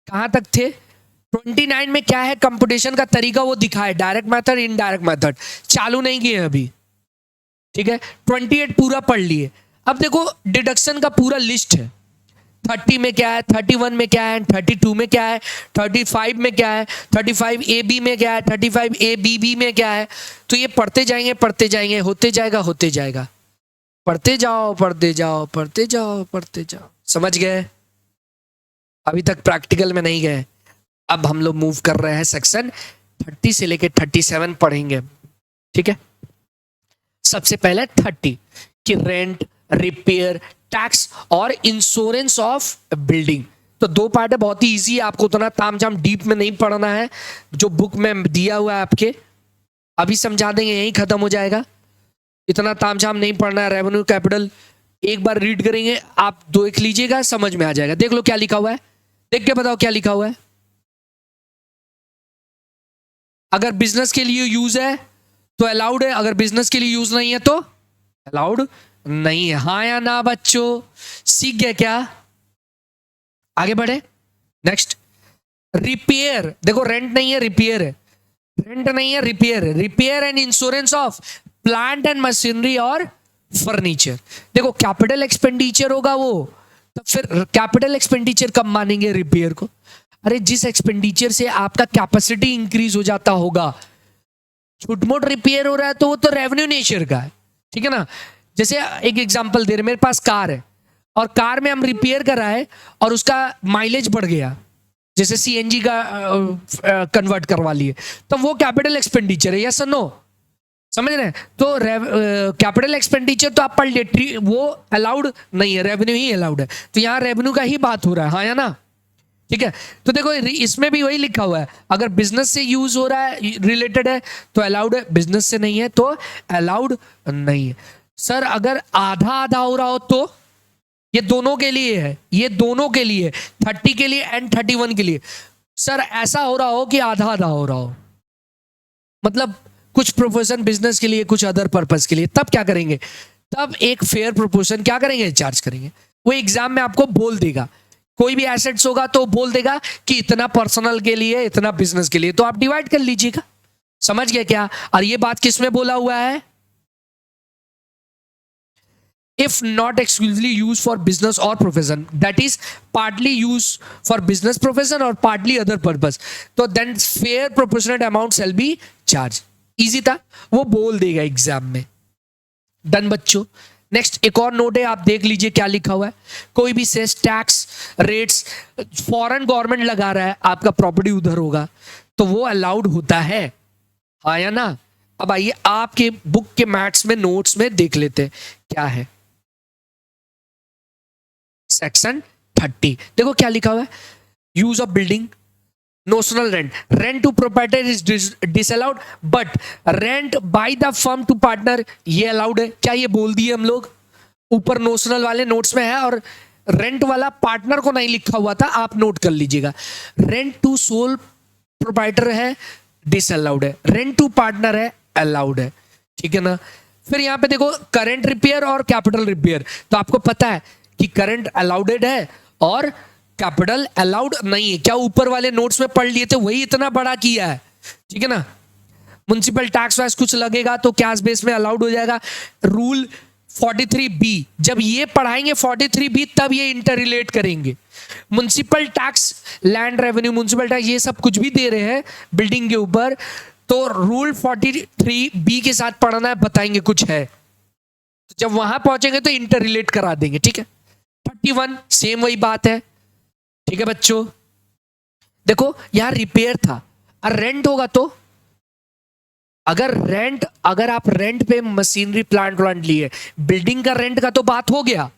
कहां तक थे? 29 में क्या है कंप्यूटेशन का तरीका वो दिखा है, डायरेक्ट मेथड, इनडायरेक्ट मेथड, चालू नहीं किए अभी, ठीक है। 28 पूरा पढ़ लिए। अब देखो डिडक्शन का पूरा लिस्ट है, 30 में क्या है, 31 में क्या है, 32 में क्या है, 35 में क्या है, 35 ए बी में क्या है, 35 ए बी बी में क्या है। तो ये पढ़ते जाएंगे पढ़ते जाएंगे, होते जाएगा होते जाएगा, पढ़ते जाओ पढ़ते जाओ पढ़ते जाओ पढ़ते जाओ, समझ गए? अभी तक प्रैक्टिकल में नहीं गए। अब हम लोग मूव कर रहे हैं सेक्शन 30 से लेके 37 पढ़ेंगे, ठीक है। सबसे पहले 30 कि रेंट, रिपेयर, टैक्स और इंश्योरेंस ऑफ बिल्डिंग। तो दो पार्ट है, बहुत ही इजी है, आपको उतना तामझाम डीप में नहीं पढ़ना है, जो बुक में दिया हुआ है आपके अभी समझा देंगे, यही खत्म हो जाएगा। इतना तामझाम नहीं पढ़ना है। रेवेन्यू कैपिटल एक बार रीड करेंगे आप, देख लीजिएगा समझ में आ जाएगा। देख लो क्या लिखा हुआ है, देख के बताओ क्या लिखा हुआ है। अगर बिजनेस के लिए यूज है तो अलाउड है, अगर बिजनेस के लिए यूज नहीं है तो अलाउड नहीं है। हाँ या ना बच्चों, सीख गए क्या? आगे बढ़े। Next, repair. देखो रेंट नहीं है, रिपेयर है। रेंट नहीं है, रिपेयर है। Repair and insurance of plant and machinery और फर्नीचर। देखो कैपिटल एक्सपेंडिचर होगा वो, तो फिर कैपिटल एक्सपेंडिचर कब मानेंगे रिपेयर को? अरे जिस एक्सपेंडिचर से आपका कैपेसिटी इंक्रीज हो जाता होगा। छोट-मोट रिपेयर हो रहा है तो वो तो रेवेन्यू नेचर का है, ठीक है ना। जैसे एक एग्जांपल दे रहे, मेरे पास कार है और कार में हम रिपेयर कराए और उसका माइलेज बढ़ गया, जैसे सीएनजी का कन्वर्ट करवा लिए, तो वो कैपिटल एक्सपेंडिचर है, यस और नो? समझ रहे हैं? तो कैपिटल एक्सपेंडिचर तो आप पढ़ लिए, वो अलाउड नहीं है, रेवेन्यू ही अलाउड है। तो यहाँ रेवेन्यू का ही बात हो रहा है, हाँ या ना? ठीक है। तो देखो इसमें भी वही लिखा हुआ है, अगर बिजनेस से यूज हो रहा है, रिलेटेड है तो अलाउड है, बिजनेस से नहीं है तो अलाउड नहीं है। सर अगर आधा आधा हो रहा हो तो? ये दोनों के लिए है, ये दोनों के लिए, 30 के लिए एंड 31 के लिए। सर ऐसा हो रहा हो कि आधा आधा हो रहा हो, मतलब कुछ प्रोपोर्शन बिजनेस के लिए, कुछ अदर पर्पस के लिए, तब क्या करेंगे? तब एक फेयर प्रोपोर्शन क्या करेंगे? चार्ज करेंगे। वो एग्जाम में आपको बोल देगा, कोई भी एसेट्स होगा तो बोल देगा कि इतना पर्सनल के लिए, इतना बिजनेस के लिए, तो आप डिवाइड कर लीजिएगा। समझ गए क्या? और ये बात किसमें बोला हुआ है? if not exclusively used for business or profession, that is partly used for business profession or partly other purpose, तो then fair proportionate amount shall be charged। Easy था, वो बोल देगा एग्जाम में। डन बच्चों। नेक्स्ट एक और नोट है, आप देख लीजिए क्या लिखा हुआ है। कोई भी cess tax rates foreign government लगा रहा है, आपका प्रॉपर्टी उधर होगा तो वो अलाउड होता है, हाँ या ना? अब आइए आपके बुक के मैथ्स में नोट्स में देख लेते हैं क्या है। सेक्शन 30 देखो क्या लिखा हुआ है। Use of building, notional rent, rent to proprietor is disallowed but rent by the firm to partner ये अलाउड है। क्या ये बोल दिए हम लोग? ऊपर नोशनल वाले नोट्स में है और रेंट वाला पार्टनर को नहीं लिखा हुआ था, आप नोट कर लीजिएगा। रेंट टू सोल प्रोप्राइटर है, डिसअलाउड है। रेंट टू पार्टनर है, अलाउड है, ठीक है ना। फिर यहां पे देखो करंट रिपेयर और कैपिटल रिपेयर, तो आपको पता है कि करंट अलाउडेड है और कैपिटल अलाउड नहीं है। क्या ऊपर वाले नोट्स में पढ़ लिए थे वही इतना बड़ा किया है, ठीक है ना। म्युनिसिपल टैक्स वाइज कुछ लगेगा तो कैश बेस में अलाउड हो जाएगा। रूल 43B, जब ये पढ़ाएंगे 43B तब ये इंटर रिलेट करेंगे। Municipal tax, land revenue, municipal tax ये सब कुछ भी दे रहे हैं बिल्डिंग के ऊपर, तो रूल 43B के साथ पढ़ना है, बताएंगे कुछ है तो जब वहां पहुंचेंगे तो इंटर रिलेट करा देंगे, ठीक है। 31 सेम वही बात है, ठीक है बच्चों। देखो यहां रिपेयर था और रेंट होगा तो अगर आप रेंट पे मशीनरी प्लांट लिए, बिल्डिंग का रेंट का तो बात हो गया,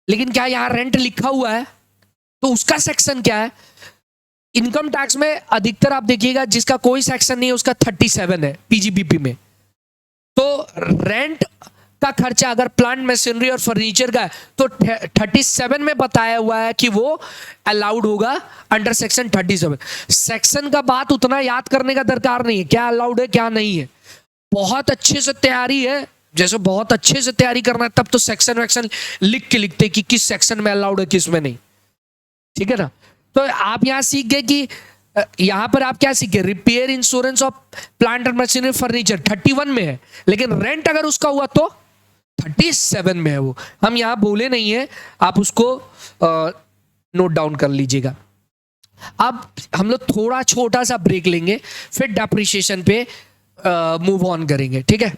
लेकिन क्या यहां रेंट लिखा हुआ है? तो उसका सेक्शन क्या है? इनकम टैक्स में अधिकतर आप देखिएगा जिसका कोई सेक्शन नहीं है उसका 37 है पीजीबीपी में। तो रेंट का खर्चा अगर प्लांट मशीनरी और फर्नीचर का है तो 37 में बताया हुआ है कि वो अलाउड होगा अंडर सेक्शन 37। सेक्शन का बात उतना याद करने का दरकार नहीं है, क्या अलाउड है क्या नहीं है। बहुत अच्छे से तैयारी है, जैसे बहुत अच्छे से तैयारी करना है तब तो सेक्शन वैक्शन लिख के लिखते कि किस सेक्शन में अलाउड है किस में नहीं, ठीक है ना। तो आप यहां सीख गए कि यहां पर आप क्या सीखे? Repair insurance of plant and machinery furniture 31 में है, लेकिन रेंट अगर उसका हुआ तो 37 में है। वो हम यहां बोले नहीं है, आप उसको नोट डाउन कर लीजिएगा। अब हम लोग थोड़ा छोटा सा ब्रेक लेंगे, फिर डेप्रिसिएशन पे मूव ऑन करेंगे, ठीक है।